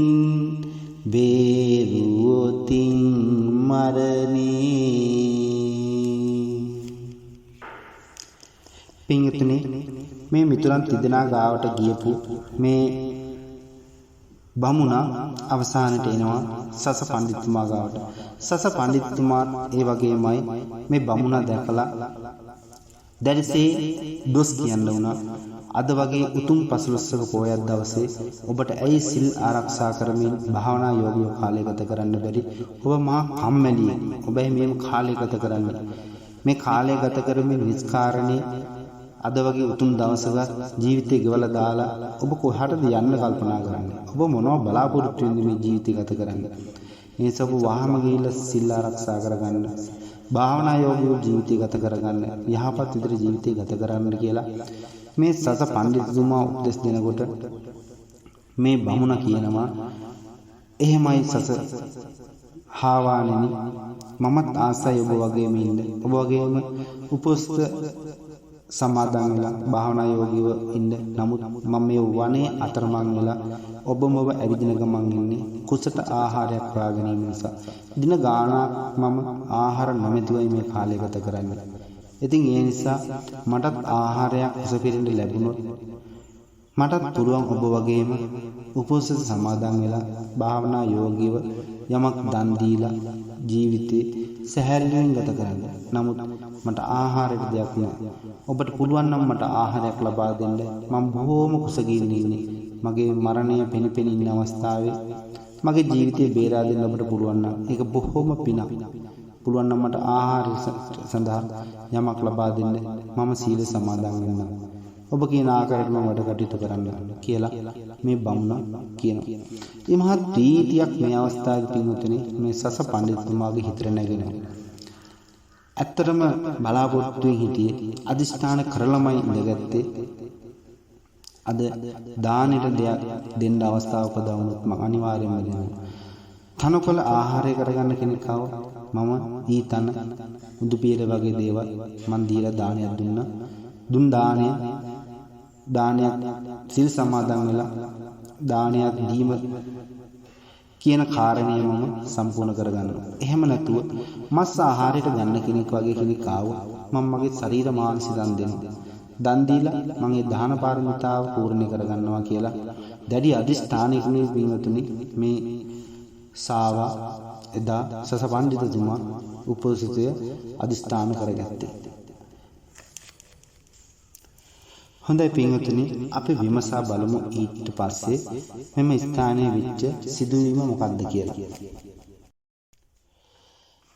බේරුවොතින් මරණේ. පින්තුනේ මේ මිතුරන් තිදෙනා ගාවට ගියපු මේ බමුණා අවසානට එනවා සස පඬිතුමා ගාවට. සස පඬිතුමාත් ඒ වගේමයි මේ බමුණා දැකලා දැරිසේ දොස් කියන්න වුණා. අද වගේ උතුම් පසළොස්වක පොයක් දවසේ ඔබට ඇයි සිල් ආරක්ෂා කරමින් භාවනා යෝගියෝ කාලය ගත කරන්න බැරි? ඔබ මහා කම්මැලියෙක්. ඔබ මේ කාලය ගත කරන්නේ මේ කාලය ගත කරමින් නිස්කාරණේ අද වගේ උතුම් දවසක ජීවිතේ ගෙවලා දාලා ඔබ කොහාටද යන්න කල්පනා කරන්නේ? ඔබ මොනව බලාපොරොත්තු වෙන්නේ මේ ජීවිතය ගත කරන්නේ? මේ සබ වහම ගිහිල්ලා සිල් ආරක්ෂා කරගන්න, භාවනා යෝගී ජීවිතය ගත කරගන්න, යහපත් ඉදිරි ජීවිතය ගත කරන්න කියලා මේ සස පඬිතුමා උපදෙස් දෙනකොට මේ බමුණ කියනවා එහෙමයි සස හාවානෙනි මමත් ආසයි ඔබ වගේම ඉන්න. ඔබ වගේම උපස්ත සමාදන් වෙලා භාවනා යෝගීව ඉන්න. නමුත් මම මේ වනේ අතරමං වෙලා ඔබම ඔබ ඇවිදින ගමන් ඉන්නේ කුසට ආහාරයක් හොයාගෙන ඉන්න නිසා. දින ගාණක් මම ආහාර නොමැතිවයි මේ කාලය ගත කරන්නේ. ඉතින් ඒ නිසා මටත් ආහාරයක් කුස පිරෙන්න ලැබුණොත් මටත් පුළුවන් ඔබ වගේම උපෝසත සමාදන් වෙලා භාවනා යෝගීව යමක් දන් දීලා ජීවිතේ සැහැල්ලුවෙන් ගත කරන්න. නමුත් මට ආහාරයට දෙයක් නැහැ. ඔබට පුළුවන් නම් මට ආහාරයක් ලබා දෙන්න. මම බොහෝම කුසගින්න ඉන්නේ. මගේ මරණය පෙනපෙන ඉන්න අවස්ථාවේ මගේ ජීවිතේ බේරා දෙන්න ඔබට පුළුවන් නම් ඒක බොහෝම පිනක්. පුළුවන් නම් මට ආහාර සඳහා යමක් ලබා දෙන්න. මම සීල සමාදන් වෙනවා. ඔබ කියන ආකාරයට මම වැඩ කටයුතු කරන්න කියලා මේ බමුණා කියනවා. මේ මහත් ප්‍රීතියක් මේ අවස්ථාවේ පින්වතුනි මේ සස පඬිතුමාගේ හිතට නැගෙනවා. ඇත්තටම බලාපොරොත්තුෙන් හිටියේ අදිස්ථාන කරලමයි ඉඳගත්තේ. අද දානෙට දෙයක් දෙන්න අවස්ථාව උපදවුනොත් මම අනිවාර්යයෙන්ම දෙනවා. තනකොළ ආහාරය කරගන්න කෙනෙක් ආව මම ඊතන උදු පියර වගේ දේවල් මන් දීලා දානයක් දුන්නා. දුන් දානයක් සිල් සමාදන් වෙලා දානයක් දීම කියන කාරණේ මම සම්පූර්ණ කරගන්නවා. එහෙම නැතුව මස් ආහාරයට ගන්න කෙනෙක් වගේ කෙනෙක් ආවොත් මම මගේ ශරීර මානසික දන් දෙනවා. දන් දීලා මම ඒ දාන පාරමිතාව පූර්ණ කරගන්නවා කියලා දැඩි අදිස්ථානයකින් පින්වතුනි මේ සාවා එදා සස පඬිතුමා උපෝසතය අදිස්ථාන කරගත්තේ. හොඳයි පින්වතුනි අපි විමසා බලමු ඊට පස්සේ මෙම ස්ථානයේ විච්ච සිදුවීම මොකක්ද කියලා.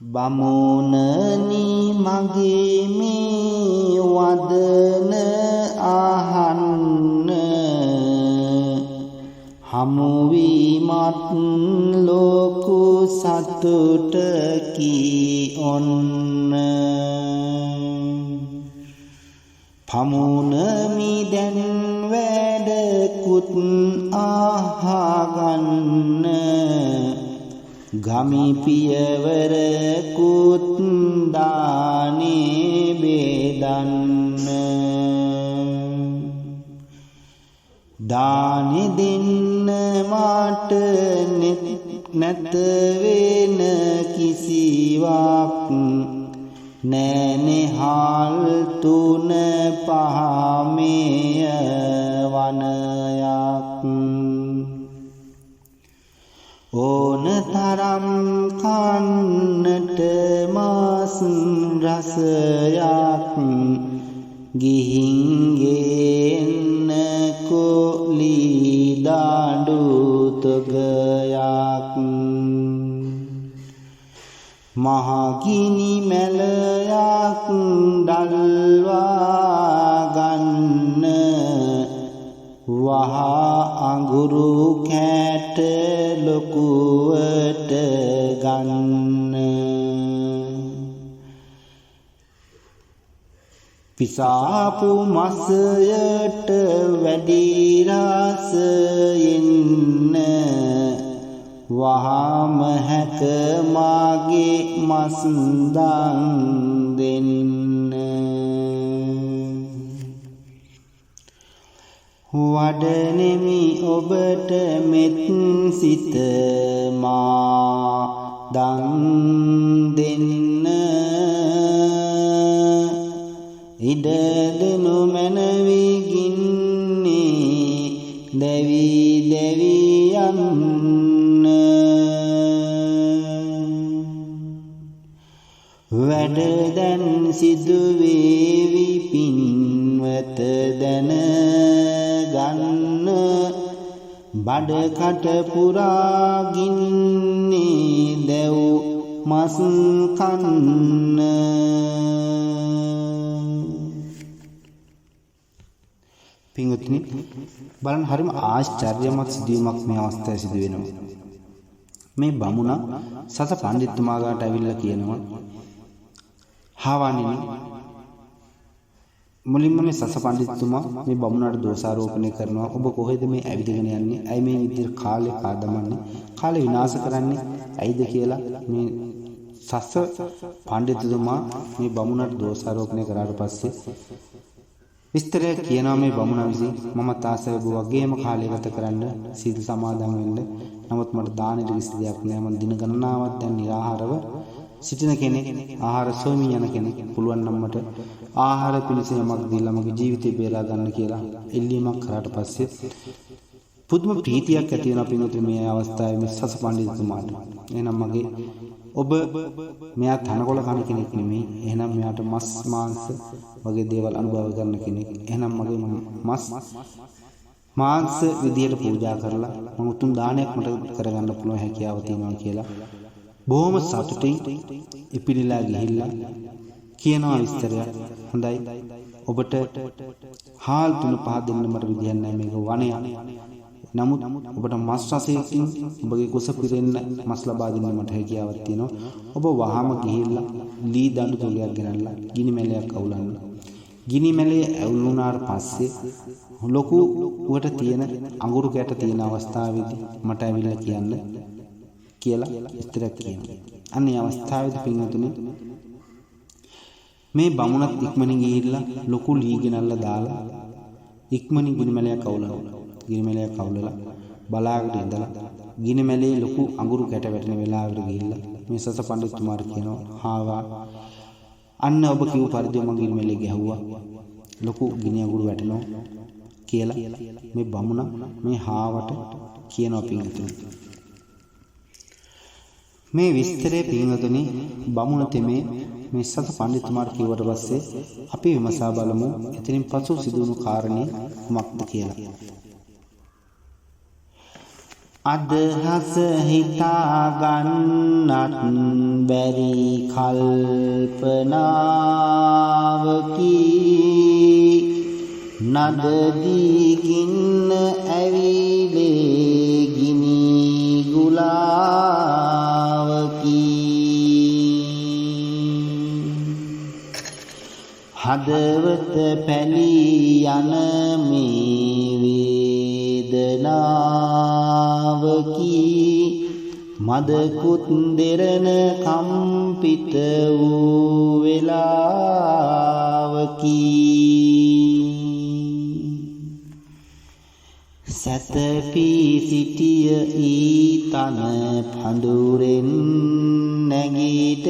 බමුණනි මගේ මේ වදන අහන්න හමු වීමත් ලෝකු සතුටකි ඔන්න පමුණමි දැන් වැඩකුත් අහගන්න ගමි පියවරකුත් දානේ බෙදන්න දානි දෙන්න මට නැත වෙන කිසිවක් නෑනේ හාල් තුන පහමෙය වනයක් ඕන තරම් කන්නට මාස් රසයක් ගිහින් ගෙන්න කොලි දාඩු තොගයක් මහගිනි මැලයක් දල්වා ගන්න වහ අඟුරු කැට ලොකුවට ගන්න පිසාපු මසයට වැඩි රසයෙන්න වහාම හැක මාගේ මස් දන් දෙන්න වඩනෙමි ඔබට මෙත් සිත මා දන් දෙන්න ඉඩ දෙනු මැනවි ගින්නේ දැවි දැවි යන්න වැඩ දැන් සිදු වේවි පින්වත දැන ගන්න බඩ කට පුරා ගින්නේ දැව් මස් කන්න පින්වත්නි බලන්න හරිම ආශ්චර්යමත් සිදුවීමක් මේ අවස්ථාවේ සිදු වෙනවා මේ බමුණ සස පඬිතුමා ගාට ඇවිල්ලා කියනවා හාවණෙනි මුලින්ම මේ සස පඬිතුමා මේ බමුණාට දෝෂාරෝපණය කරනවා ඔබ කොහෙද මේ ඇවිදගෙන යන්නේ ඇයි මේ විදිහට කාලේ කාදමන්නේ කාලේ විනාශ කරන්නේ ඇයිද කියලා මේ සස පඬිතුමා මේ බමුණාට දෝෂාරෝපණය කරාට පස්සේ විස්තරය කියනවා මේ බමුණා විසින් මම තාසය ඔබ වගේම කාලය ගත කරන්න සීල සමාදන් වෙන්න නමුත් මට දානෙට කිසි දෙයක් නෑ මම දින ගණනාවක් දැන් निराහාරව සිටින කෙනෙක් ආහාර සොයමින් යන කෙනෙක් පුළුවන් නම් මට ආහාර පිණිස යමක් දීලා මගේ ජීවිතේ බේරා ගන්න කියලා එල්ලීමක් කරාට පස්සේ පුදුම ප්‍රීතියක් ඇති වෙනවා පින්වතුනි මේ අවස්ථාවේ මේ සස පඬිතුමාට එහෙනම් මගේ ඔබ මෙයා තනකොළ කන කෙනෙක් නෙමෙයි එහෙනම් මෙයාට මස් මාංශ වගේ දේවල් අනුභව කරන කෙනෙක් එහෙනම් මගේ මස් මාංශ විදියට පූජා කරලා මම උතුම් දානයක් මට කරගන්න පුළුවන් හැකියාව තියෙනවා කියලා බොහොම සතුටින් ඉපිරිලා ගිහිල්ලා කියනවා විස්තරය හොඳයි ඔබට හාල් 3-5 දෙන්න මට විදියක් නැහැ මේක වනයක් නමුත් ඔබට මස් රසයකින් ඔබගේ කුස පිරෙන්න මස් ලබා දෙන්න මට හැකියාවක් තියෙනවා ඔබ වහාම ගිහිල්ලා ලී දඬු තොගයක් ගෙනල්ලා ගිනි මැලයක් අවුලන්න ගිනි මැලේ ඇවුලුනාට පස්සේ ලොකු උවට තියෙන අඟුරු කැට තියෙන අවස්ථාවේදී මට ඇවිල්ලා කියන්න කියලා විස්තරයක් කියනවා අනේ අවස්ථාවේදී පින්වතුනි මේ බමුණත් ඉක්මනින් ගිහිල්ලා ලොකු ලී ගෙනල්ලා දාලා ඉක්මනින් ගිනි මැලයක් අවුලනවා ගිනි මැලයක් අවුලලා බලාගෙන ඉඳලා ගිනි මැලේ ලොකු අඟුරු කැට වැටෙන වෙලාවට ගිහිල්ලා මේ සස පඬිතුමාට කියනවා හාවා අන්න ඔබ කිව් පරිදි මම ගිනි මැලේ ගැහුවා ලොකු ගිනි අඟුරු වැටෙනවා කියලා මේ බමුණ මේ හාවට කියනවා පින්වතුනි මේ විස්තරේ පින්වතුනි බමුණ තෙමේ මේ සස පඬිතුමාට කිව්වට පස්සේ අපි විමසා බලමු එතනින් පසු සිදුවුණු කාරණේ කුමක්ද කියලා අදහස හිතා ගන්නත් බැරි කල්පනාවකි නදදී ගින්න ඇවිලේ ගිනි ගුලාවකි හදවත පැලී යන මේ වේදනාවකි මදකුත් දෙරණ කම්පිත වූ වෙලාවකි සැතපී සිටිය ඊතන පඳුරෙන් නැගීට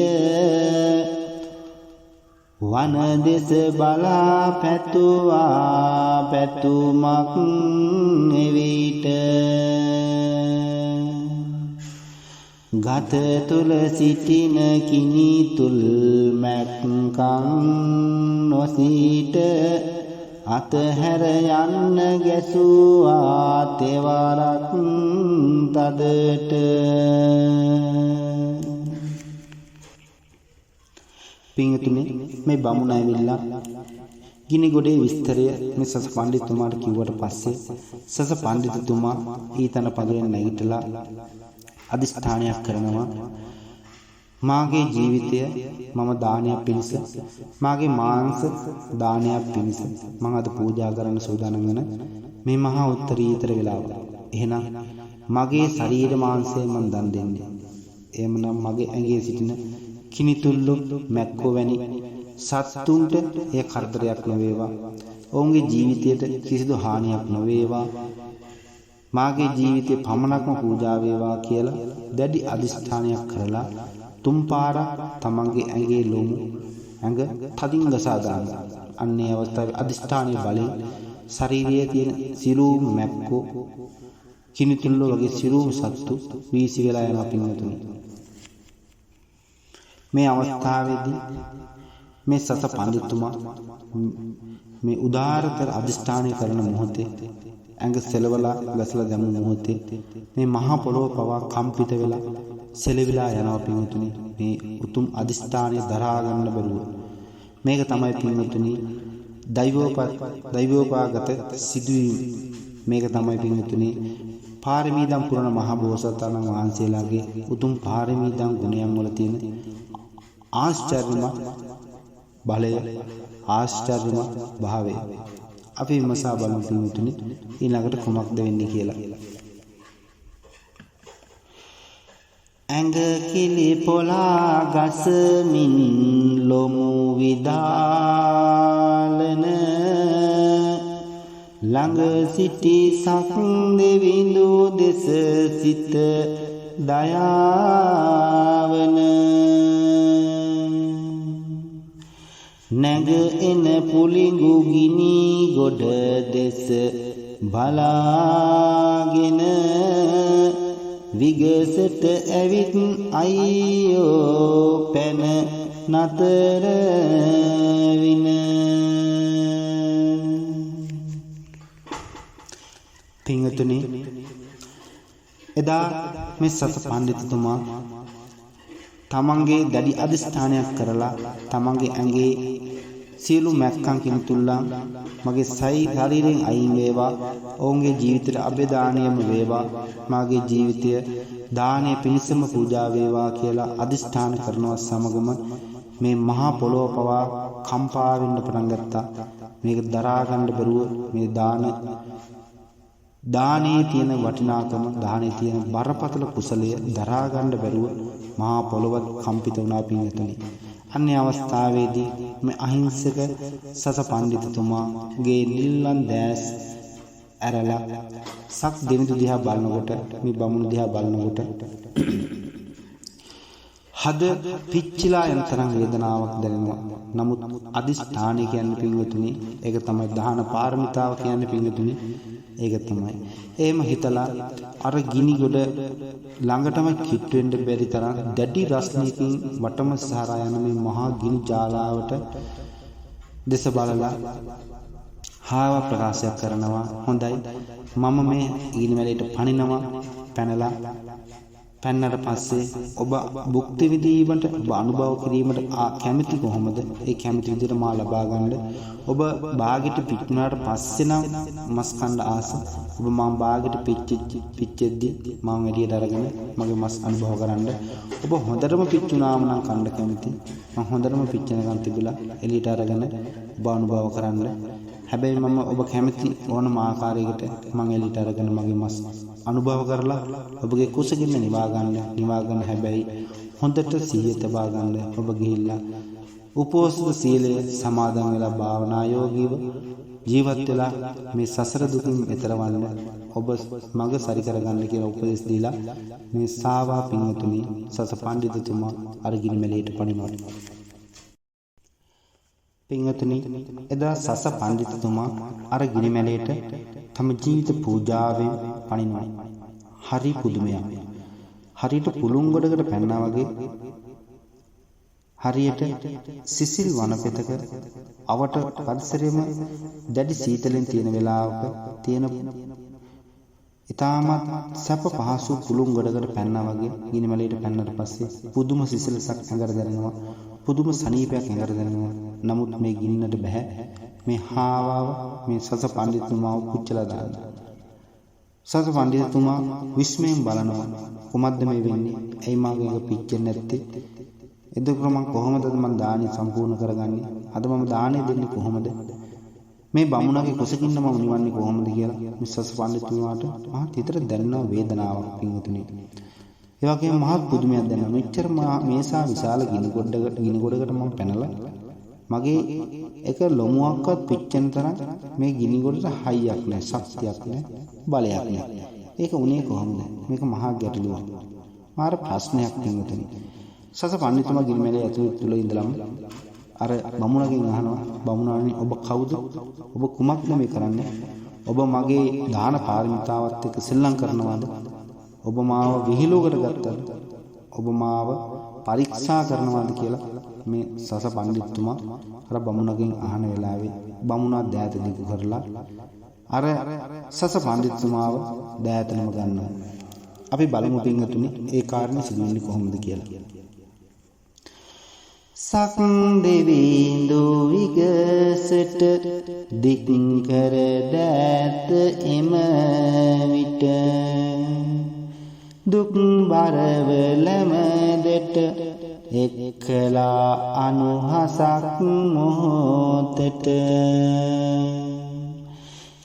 වන දෙස බලා පැතුවා පැතුමක් එවිට ගත තුල සිටින කිනි තුල් මැක්කම් නොසිට අතහැර යන්න ගැසුවා තෙවරක් තදට පින්තුනේ මේ බමුණ ඇවිල්ලා ගිනි ගොඩේ විස්තරය මේ සස පඬිතුමාට කිව්වට පස්සේ සස පඬිතුමා ඊතන පදයෙන් නැගිටලා අදිස්ථානයක් කරනවා මාගේ ජීවිතය මම දානයක් පිණිස මාගේ මාංශ දානයක් පිණිස මම අද පූජා කරන්න සූදානම් වෙන මේ මහා උත්තරීතර වෙලාව. එහෙනම් මගේ ශරීර මාංශය මම දන් දෙන්නේ. එහෙමනම් මගේ ඇඟේ සිටින කිනිතුල්ලු මැක්කෝ වැනි සත්තුන්ට එය කරදරයක් නොවේවා. ඔවුන්ගේ ජීවිතයට කිසිදු හානියක් නොවේවා. මාගේ ජීවිතේ පමණක්ම පූජා වේවා කියලා දැඩි අදිෂ්ඨානයක් කරලා තුන් පාරක් තමන්ගේ ඇඟේ ලොමු ඇඟ තදින් ගසා දානවා. අන්නේ අවස්ථාවේ අදිෂ්ඨානයේ බලයෙන් ශරීරයේ තියෙන සිරුම් මැක්කෝ කිනිතුල්ලෝ වගේ සිරුම් සත්තු වීසි වෙලා යන පින්වතුනි. මේ අවස්ථාවේදී මේ සස පඬිතුමා මේ උදාාරතර අධිෂ්ඨානය කරන මොහොතේ ඇඟ සෙලවලා ගසලා දැමු මොහොතේ මේ මහා පොළොව පවා කම්පිත වෙලා සෙලවිලා යනවා පින්වතුනි. මේ උතුම් අධිෂ්ඨානය දරා ගන්න බැරුව මේක තමයි පින්වතුනි දෛවෝපාගත සිදුවීම. මේක තමයි පින්වතුනි පාරමීදම් පුරන මහා බෝසතාණන් වහන්සේලාගේ උතුම් පාරමීදම් ගුණයන් වල තියෙන ආශ්චර්යමත් බලය, ආශ්චර්යමත් භාවය. අපි විමසා බලමු පින්වතුනි ඊළඟට කුමක්ද වෙන්නේ කියලා. ඇඟ කිලි පොලා ගසමින් ලොමු විදාලන ළඟ සිටි සක් දෙවිඳු දෙස සිත දයාවන නැග එන පුලිඟු ගිනි ගොඩ දෙස බලාගෙන විගසට ඇවිත් අයියෝ පැන නතර වින. පින්වතුනි එදා මේ සස පඬිතුමා තමන්ගේ දැඩි අධිෂ්ඨානයක් කරලා තමන්ගේ ඇඟේ සියලු මැක්කම් කිනිතුල්ලන් මගේ ශරීරයෙන් අයින් වේවා. ඔවුන්ගේ ජීවිතයට අභිදානියම වේවා. මාගේ ජීවිතය දානය පිණිසම පූජා වේවා කියලා අධිෂ්ඨාන කරනවා සමගම මේ මහා පොළොව පවා කම්පා වෙන්න පටන් ගත්තා. මේක දරා ගන්න බැරුව මේ දානයේ තියෙන වටිනාකම, දානයේ තියෙන බරපතල කුසලය දරා ගන්න බැරුව මහා පොළොව කම්පිත වුණා පින්වතුනි. අන්නේ අවස්ථාවේදී මේ අහිංසක සස පඬිතුමාගේ නිල්ලන් දැස් ඇරලා සක් දෙවිඳු දිහා බලනකොට, මේ බමුණු දිහා බලනකොට හද පිච්චිලා යන තරම් වේදනාවක් දැනෙනවා. නමුත් අදිෂ්ඨානය කියන්නේ පින්වතුනි ඒක තමයි දාන පාරමිතාව කියන්නේ පින්වතුනි ඒක තමයි. එහෙම හිතලා අර ගිනි ගොඩ ළඟටම කිට් වෙන්න බැරි තරම් දැඩි රස්නයකින් වටම සහරා යන මේ මහා ගිනි ජාලාවට දෙස බලලා හාව ප්‍රකාශයක් කරනවා. හොඳයි මම මේ ගිනි මැලේට පනිනවා. පැන්නට පස්සේ ඔබ භුක්ති විඳීමට, ඔබ අනුභව කිරීමට කැමති කොහොමද? ඒ කැමති විදිහට මා ලබා ගන්න. ඔබ බාගෙට පිච්චුනාට පස්සේ නම් මස් කන්න ආස. ඔබ මම බාගෙට පිච්චෙද්දි මම එළියට අරගෙන මගේ මස් අනුභව කරන්න. ඔබ හොඳටම පිච්චුනාම නම් කන්න කැමති. මම හොඳටම පිච්චෙනකන් තිබිලා එළියට අරගෙන ඔබ අනුභව කරන්න. හැබැයි මම ඔබ කැමති ඕනම ආකාරයකට මම එළියට අරගෙන මගේ මස් අනුභව කරලා ඔබගේ කුසගින්න නිවා ගන්න. හැබැයි හොඳට සිහිය තබා ගන්න. ඔබ ගිහිල්ලා උපෝසථ සීලය සමාදන් වෙලා භාවනා යෝගීව ජීවත් වෙලා මේ සසර දුකින් එතරවන්න ඔබ මඟ සරි කරගන්න කියලා උපදෙස් දීලා මේ සාවා පින්වතුනි සස පඬිතුමා අර ගිනි මැලේට පනිනවා. පින්වතුනි එදා සස පඬිතුමා අර ගිනි මැලේට තම ජීවිත පූජාවෙන් පනිනවා. හරි පුදුමයක්. හරියට පුළුන් ගොඩකට පැන්නා වගේ, හරියට සිසිල් වනපෙතක අවට පරිසරෙම දැඩි සීතලෙන් තියෙන වෙලාවක තියෙන ඉතාමත් සැප පහසු පුළුන් ගොඩකට පැන්නා වගේ ගිනි මැලේට පැන්නට පස්සේ පුදුම සිසිලසක් ඇඟට දැනෙනවා. පුදුම සනීපයක් ඇඟට දැනෙනවා. නමුත් මේ ගින්නට බෑ මේ හාවාව මේ සස පඬිතුමාව පුච්චලා දාන්න. සස පඬිතුමා විස්මයෙන් බලනවා කුමක්ද මේ වෙන්නේ? ඇයි මාගේ එක පිච්චෙන්නේ නැත්තේ? එතකොට මම කොහොමද මම දානි සම්පූර්ණ කරගන්නේ? අද මම දානි දෙන්නේ කොහොමද? මේ බමුණගේ කුසකින්න මම නිවන්නේ කොහොමද කියලා මේ සස පඬිතුමාට මහත් හිතට දැනෙන වේදනාවක් පින්වතුනි. ඒ වගේම මහත් පුදුමයක් දැනෙනවා. මෙච්චර මේසා විශාල ගිනි ගොඩකට මම පැනලා මගේ එක ලොමුවක්වත් පිච්චෙන තරම් මේ ගිනි ගොඩට හයියක් නැහැ, ශක්තියක් නැහැ, බලයක් නැහැ. ඒක උනේ කොහොමද? මේක මහා ගැටලුවක්. මාර ප්‍රශ්නයක් පින්වතුනි. සස පඬිතුමා ගිනි මැලේ ඇතුළේ තුල ඉඳලම අර බමුණගෙන් අහනවා, බමුණාණනි ඔබ කවුද? ඔබ කුමක්ද මේ කරන්නේ? ඔබ මගේ දාන පාරමිතාවත් එක්ක සෙල්ලම් කරනවාද? ඔබ මාව විහිළුවකට ගත්තද? ඔබ මාව පරීක්ෂා කරනවාද කියලා මේ සස පඬිතුමා අර බමුණගෙන් අහන වෙලාවේ බමුණා දෑත දිගු කරලා අර සස පඬිතුමාව දෑතනම ගන්නවා. අපි බලමු පින්වතුනි ඒ කාරණේ සිදු වෙන්නේ කොහොමද කියලා. සක් දෙවිඳු විගසට දික් කර දෑත එම විට දුක් බරවලමදට එක්කලා අනුහසක් මොහොතට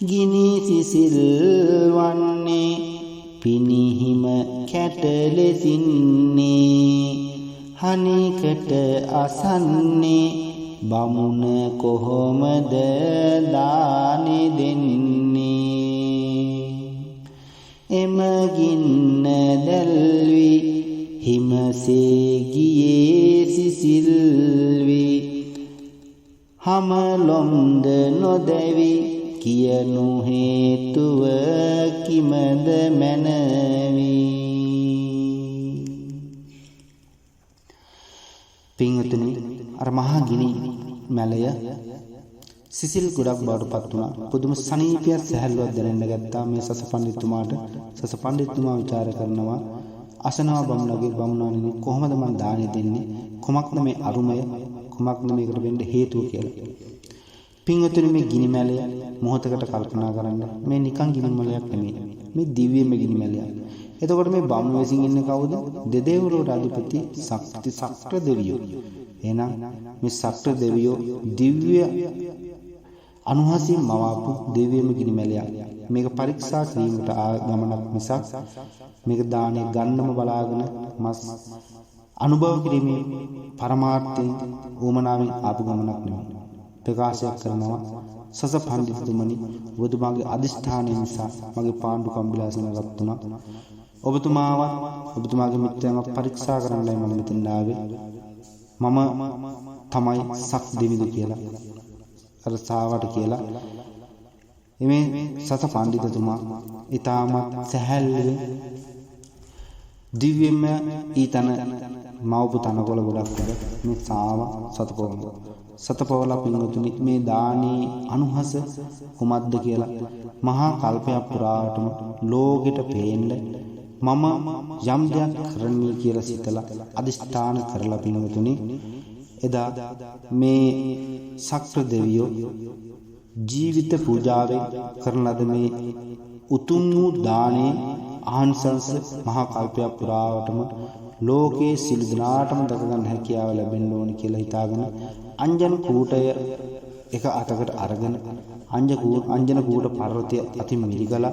ගිනි සිසිල් වන්නේ පිනිහිම කැටලෙසින්නේ හනිකට අසන්නේ බමුණ කොහොමද දානෙ දෙන්නේ එම ගින්න දැල්වි හිමසේ ගියේ සිසිල්වි හමලොම්ද නොදැවි කියනු හේතුව කිමද මැනවි. පින්වතුනි අර මහා ගිනි මැලය සිසිල් ගොඩක් බවට පත් වුණා. පුදුම සනීපයක් සැහැල්ලුවක් දැනෙන්න ගත්තා මේ සස පඬිතුමාට. සස පඬිතුමා විචාර කරනවා අසනවා බමුණාණනි කොහොමද මම දානෙ දෙන්නේ? කොමක්ද මේ අරුමය? කොමක්ද මේකට වෙන්න හේතුව කියලා. පින්වතුනි මේ ගිනි මැලය මොහොතකට කල්පනා කරන්න. මේ නිකන් ගිනි මැලයක් නෙමෙයි. මේ දිව්‍යම ගිනි මැලයක්. එතකොට මේ බමුණ විසින් ඉන්නේ කවුද? දෙදෙව්ලොවට අධිපති සක්‍ර දෙවියෝ. එහෙනම් මේ සක්‍ර දෙවියෝ දිව්‍ය අනුහසින් මවාපු දෙවියම ගිනි මැලයක්. මේක පරීක්ෂා කිරීමට ගමනක් මිසක් මේක දානේ ගන්නම බලාගෙන මස් අනුභව කිරීමේ පරමාර්ථයෙන් උමනාවෙන් ආපු ගමනක් නෙමෙයි. ප්‍රකාශයක් කරනවා සස පඬිතුමනි ඔබතුමාගේ අදිෂ්ඨානය නිසා මගේ පාණ්ඩු කම්බිලාසන රත් වුණා. ඔබතුමාවත් ඔබතුමාගේ මිත්‍රයන්ව පරීක්ෂා කරන්නයි මම මෙතන ආවේ. මම තමයි සක් දෙවිදු කියලා අර සාවට කියලා එමේ සස පඬිතුමා ඊටමත් සැහැල්ලුවෙන් දිව්‍යමය ඊතන මවපු තනකොළ ගොඩක් වල මේ සාව සතපවලා පින්වතුනි මේ දානේ අනුහස කුමක්ද කියලා මහා කල්පයක් පුරාටම ලෝකෙට පේන්න මම යම් දෙයක් කරන්නී කියලා සිතලා අදිෂ්ඨාන කරලා පින්වතුනි එදා මේ සක්‍ර දෙවියෝ ජීවිත පූජාවෙන් කරන ලද මේ උතුම් වූ දානේ ආනිසංස මහා කල්පයක් පුරාවටම ලෝකේ සිළු දිනාටම දක ගන්න හැකියාව ලැබෙන්න ඕනි කියලා හිතාගෙන අංජන කූටය එක අතකට අරගෙන අංජන කූට පර්වතය අතින් මිරිගලා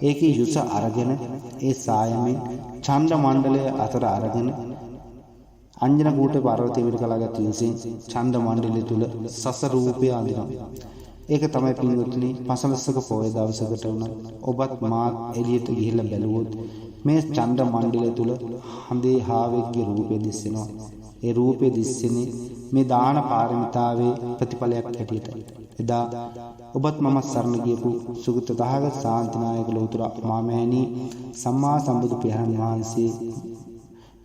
ඒකේ යුස අරගෙන ඒ සායමෙන් ඡන්ද මණ්ඩලය අතර අරගෙන අංජන කූට පර්වතය මිරිගලාගත් යුසෙන් ඡන්ද මණ්ඩලය තුල සස රූපය අඳිනවා. ඒක තමයි පින්වතුනි පසළොස්වක පොය දවසකට උනත් ඔබත් මාත් එළියට ගිහිල්ලා බැලුවොත් මේ ඡන්ද මණ්ඩලය තුල හඳේ හාවෙක්ගේ රූපය දිස්සෙනවා. ඒ රූපය දිස්සෙන්නේ මේ දාන පාරමිතාවේ ප්‍රතිඵලයක් හැටියට. එදා ඔබත් මම සරණ ගියපු සුගත දහගත ශාන්තිනායක ලෝතර මාමෑණී සම්මා සම්බුදු පියාණන් වහන්සේ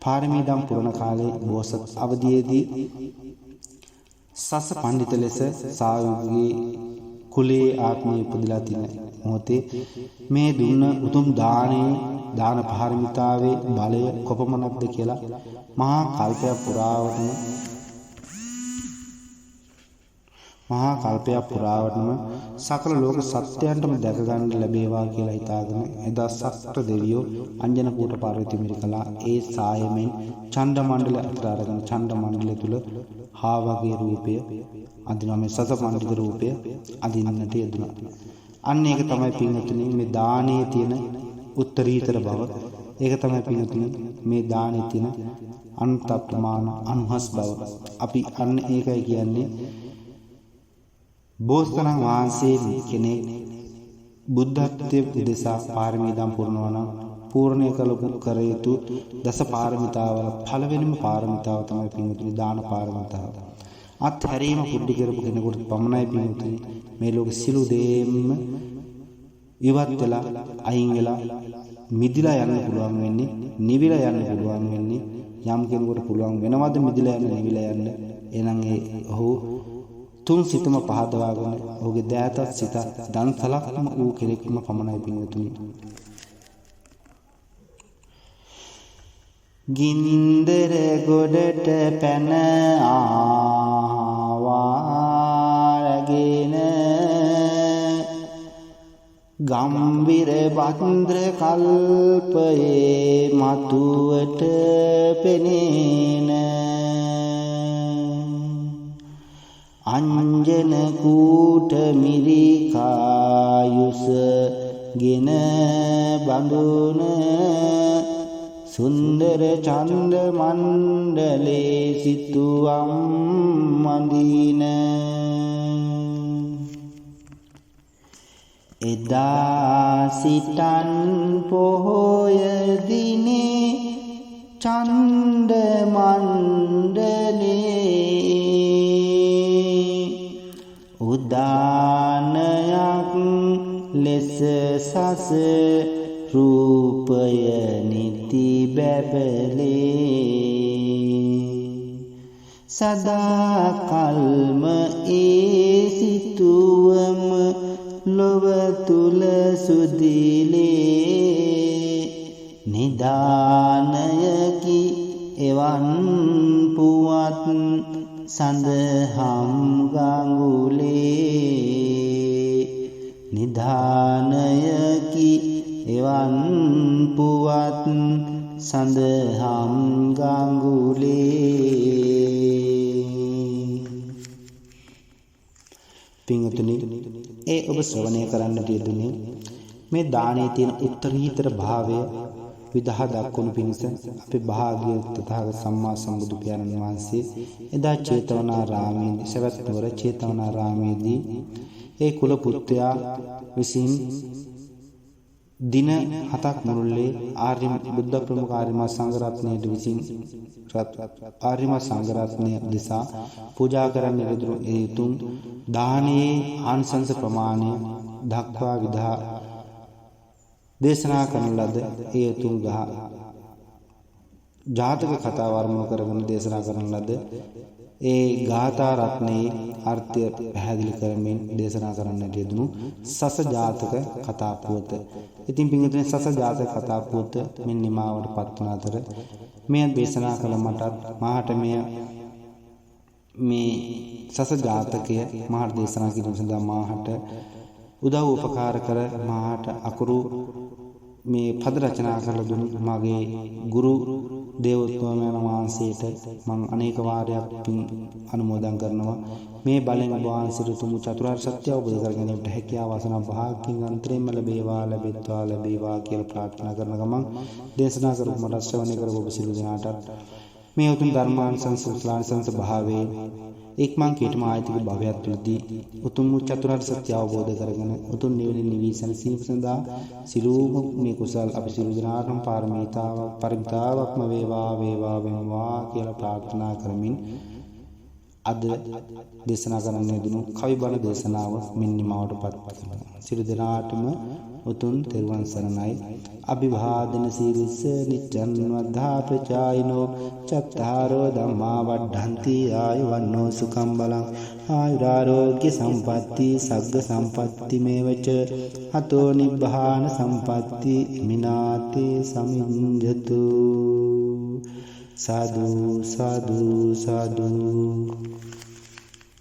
පාරමීදම් පුරණ කාලේ බෝසත් අවදියේදී සස පඬිත ලෙස සායුගේ කුලේ ආත්මය උපදලා තින මොහොතේ මේ දුන්න උතුම් දාන පාරමිතාවේ බලය කොපමණක්ද කියලා මහා කල්පයක් පුරාවටම මහා කල්පයක් පුරාවටම සකල ලෝක සත්‍යයන්ටම දැක ගන්න ලැබේවා කියලා හිතාගෙන එදා සක්‍ර දෙවියෝ අංජනකූට පාර්වතී මිරිකලා ඒ සායමෙන් ඡණ්ඩ මණ්ඩල අතර අරගෙන ඡණ්ඩ මණ්ඩලය තුල හා වගේ රූපය අඳිනවා මේ සත මණ්ඩිත රූපය අඳින්නට යෙදුණා. අන්න ඒක තමයි පින්වතුනි මේ දානයේ තියෙන උත්තරීතර බව. ඒක තමයි පින්වතුනි මේ දානයේ තියෙන අන්තප්‍රමාණ අනුහස් බව. අපි අන්න ඒකයි කියන්නේ බෝසතාණන් වහන්සේ කෙනෙක් බුද්ධත්වයේ උදෙසා පාරමී දම් පුරනවා නම් පූර්ණය කර යුතු දස පාරමිතාවල පළවෙනිම පාරමිතාව තමයි පින්වතුනි දාන පාරමිතාව. අත්හැරීම පුරුදු කරපු කෙනෙකුට පමණයි පින්වතුනි මේ ලෝක සිළු දෙෙම ඉවත් වෙලා අයින් වෙලා මිදිලා යන්න පුළුවන් වෙන්නේ, නිවිලා යන්න පුළුවන් වෙන්නේ. යම් කෙනෙකුට පුළුවන් වෙනවද මිදිලා යන්න, නිවිලා යන්න? එහෙනම් ඔහු තුන් සිතම පහදවාගෙන ඔහුගේ දෑතත් සිත දන්සලක්ම වූ කෙනෙක්ම පමණයි පින්වතුනි. ගින්දර ගොඩට පැන ආවාගෙන ගම්බිර බන්ද්‍ර කල්පයේ මතුවට පෙනේන අංජන කූට මිරිකායුස ගෙන බඳුන සුන්දර චන්ද මණ්ඩලේ සිතුවම් මඳින එදා සිටන් පොහොය දිනේ චන්ද මණ්ඩලේ උදානයක් ලෙස සස රූපය නිති බැබලේ සදා කල්ම ඒ සිතුවම ලොව තුල සුදිලේ නිදානයකි එවන් පුවත් සඳහම් ගඟුලේ නිදානයකි එවන් පුවත් සඳහම් ගඟුලේ. පින්වතුනි ඒ ඔබ ශ්‍රවණය කරන්නට යෙදුනේ මේ දානයේ තියෙන උත්තරීතර භාවය විදහා දක්වනු පිණිස අපේ භාග්‍යවත් තථාගත සම්මා සම්බුදු පියාණන් වහන්සේ එදා චේතවනාරාමයේදී සවැත් නුවර චේතවනාරාමයේදී ඒ කුල පුත්‍රයා විසින් දින 7ක් මුළුල්ලේ ආර්ය බුද්ධ ප්‍රමුඛ ආර්යම සංඝරත්නයේ විසින් ආර්යම සංඝරත්නය දිසා පූජා කරන්න ලැබුණු ඒ තුන් දානයේ ආනිසංස ප්‍රමාණය දක්වා විදහා දේශනා කරන ලද ඒ තුන් ජාතක කතා වර්ණන කරගෙන දේශනා කරන ලද ඒ ගාථා රත්නයේ අර්ථය පැහැදිලි කරමින් දේශනා කරන්නට යෙදුණු සස ජාතක කතා පුවත. ඉතින් පින්වතුනි සස ජාතක කතා පුවත මෙන්න නිමාවට පත්වන අතර මේ දේශනා කළ මාට මේ සස ජාතකය මාට දේශනා කිරීම සඳහා මාට උදව් උපකාර කර මාට අකුරු මේ පද රචනා කරලා දුන් මගේ ගුරු දේවෝත්තමයන් වහන්සේට මම අනේක වාරයක් පින් අනුමෝදන් කරනවා. මේ බලෙන් ඔබ වහන්සේට තුමු චතුරාර්ය සත්‍ය අවබෝධ කර ගැනීමට හැකියාව වාසනාව භාග්‍යයෙන් අන්තරයෙන්ම ලැබේවා කියලා ප්‍රාර්ථනා කරන ගමන් දේශනා කරපු මට ශ්‍රවණය කරපු ඔබ සියලු දෙනාට මේ උතුම් ධර්මාංශංස භාවයේ එක්මන් කීටම ආයතික භවයක් තුළදී උතුම් චතුරාර්ය සත්‍ය අවබෝධ කරගෙන උතුම් නිවන නිවිසන සීල සඳහා සිළුම මේ කුසල් අපි සිළු දනාටම පරිමිතාවක්ම වේවා කියලා ප්‍රාර්ථනා කරමින් අද දේශනා කරන්න යෙදුණු කවි බණ දේශනාව මෙන්න නිමාවටපත් කරනවා. සිළු දනාටම උතුම් තෙරුවන් සරණයි. අභිවාදන සීලිස නිච්ඡන් වද්ධා ප්‍රචායිනෝ චත්තාරෝ ධම්මා වඩ්ඩಂತಿ ආයුවන්නෝ සුඛං බලං ආයුරාෝග්‍ය සම්පatti සග්ග සම්පatti මේවච අතෝ නිබ්බාන සම්පatti මිනාතේ සමිඤ්ඤතු සාදු සාදු සාදු.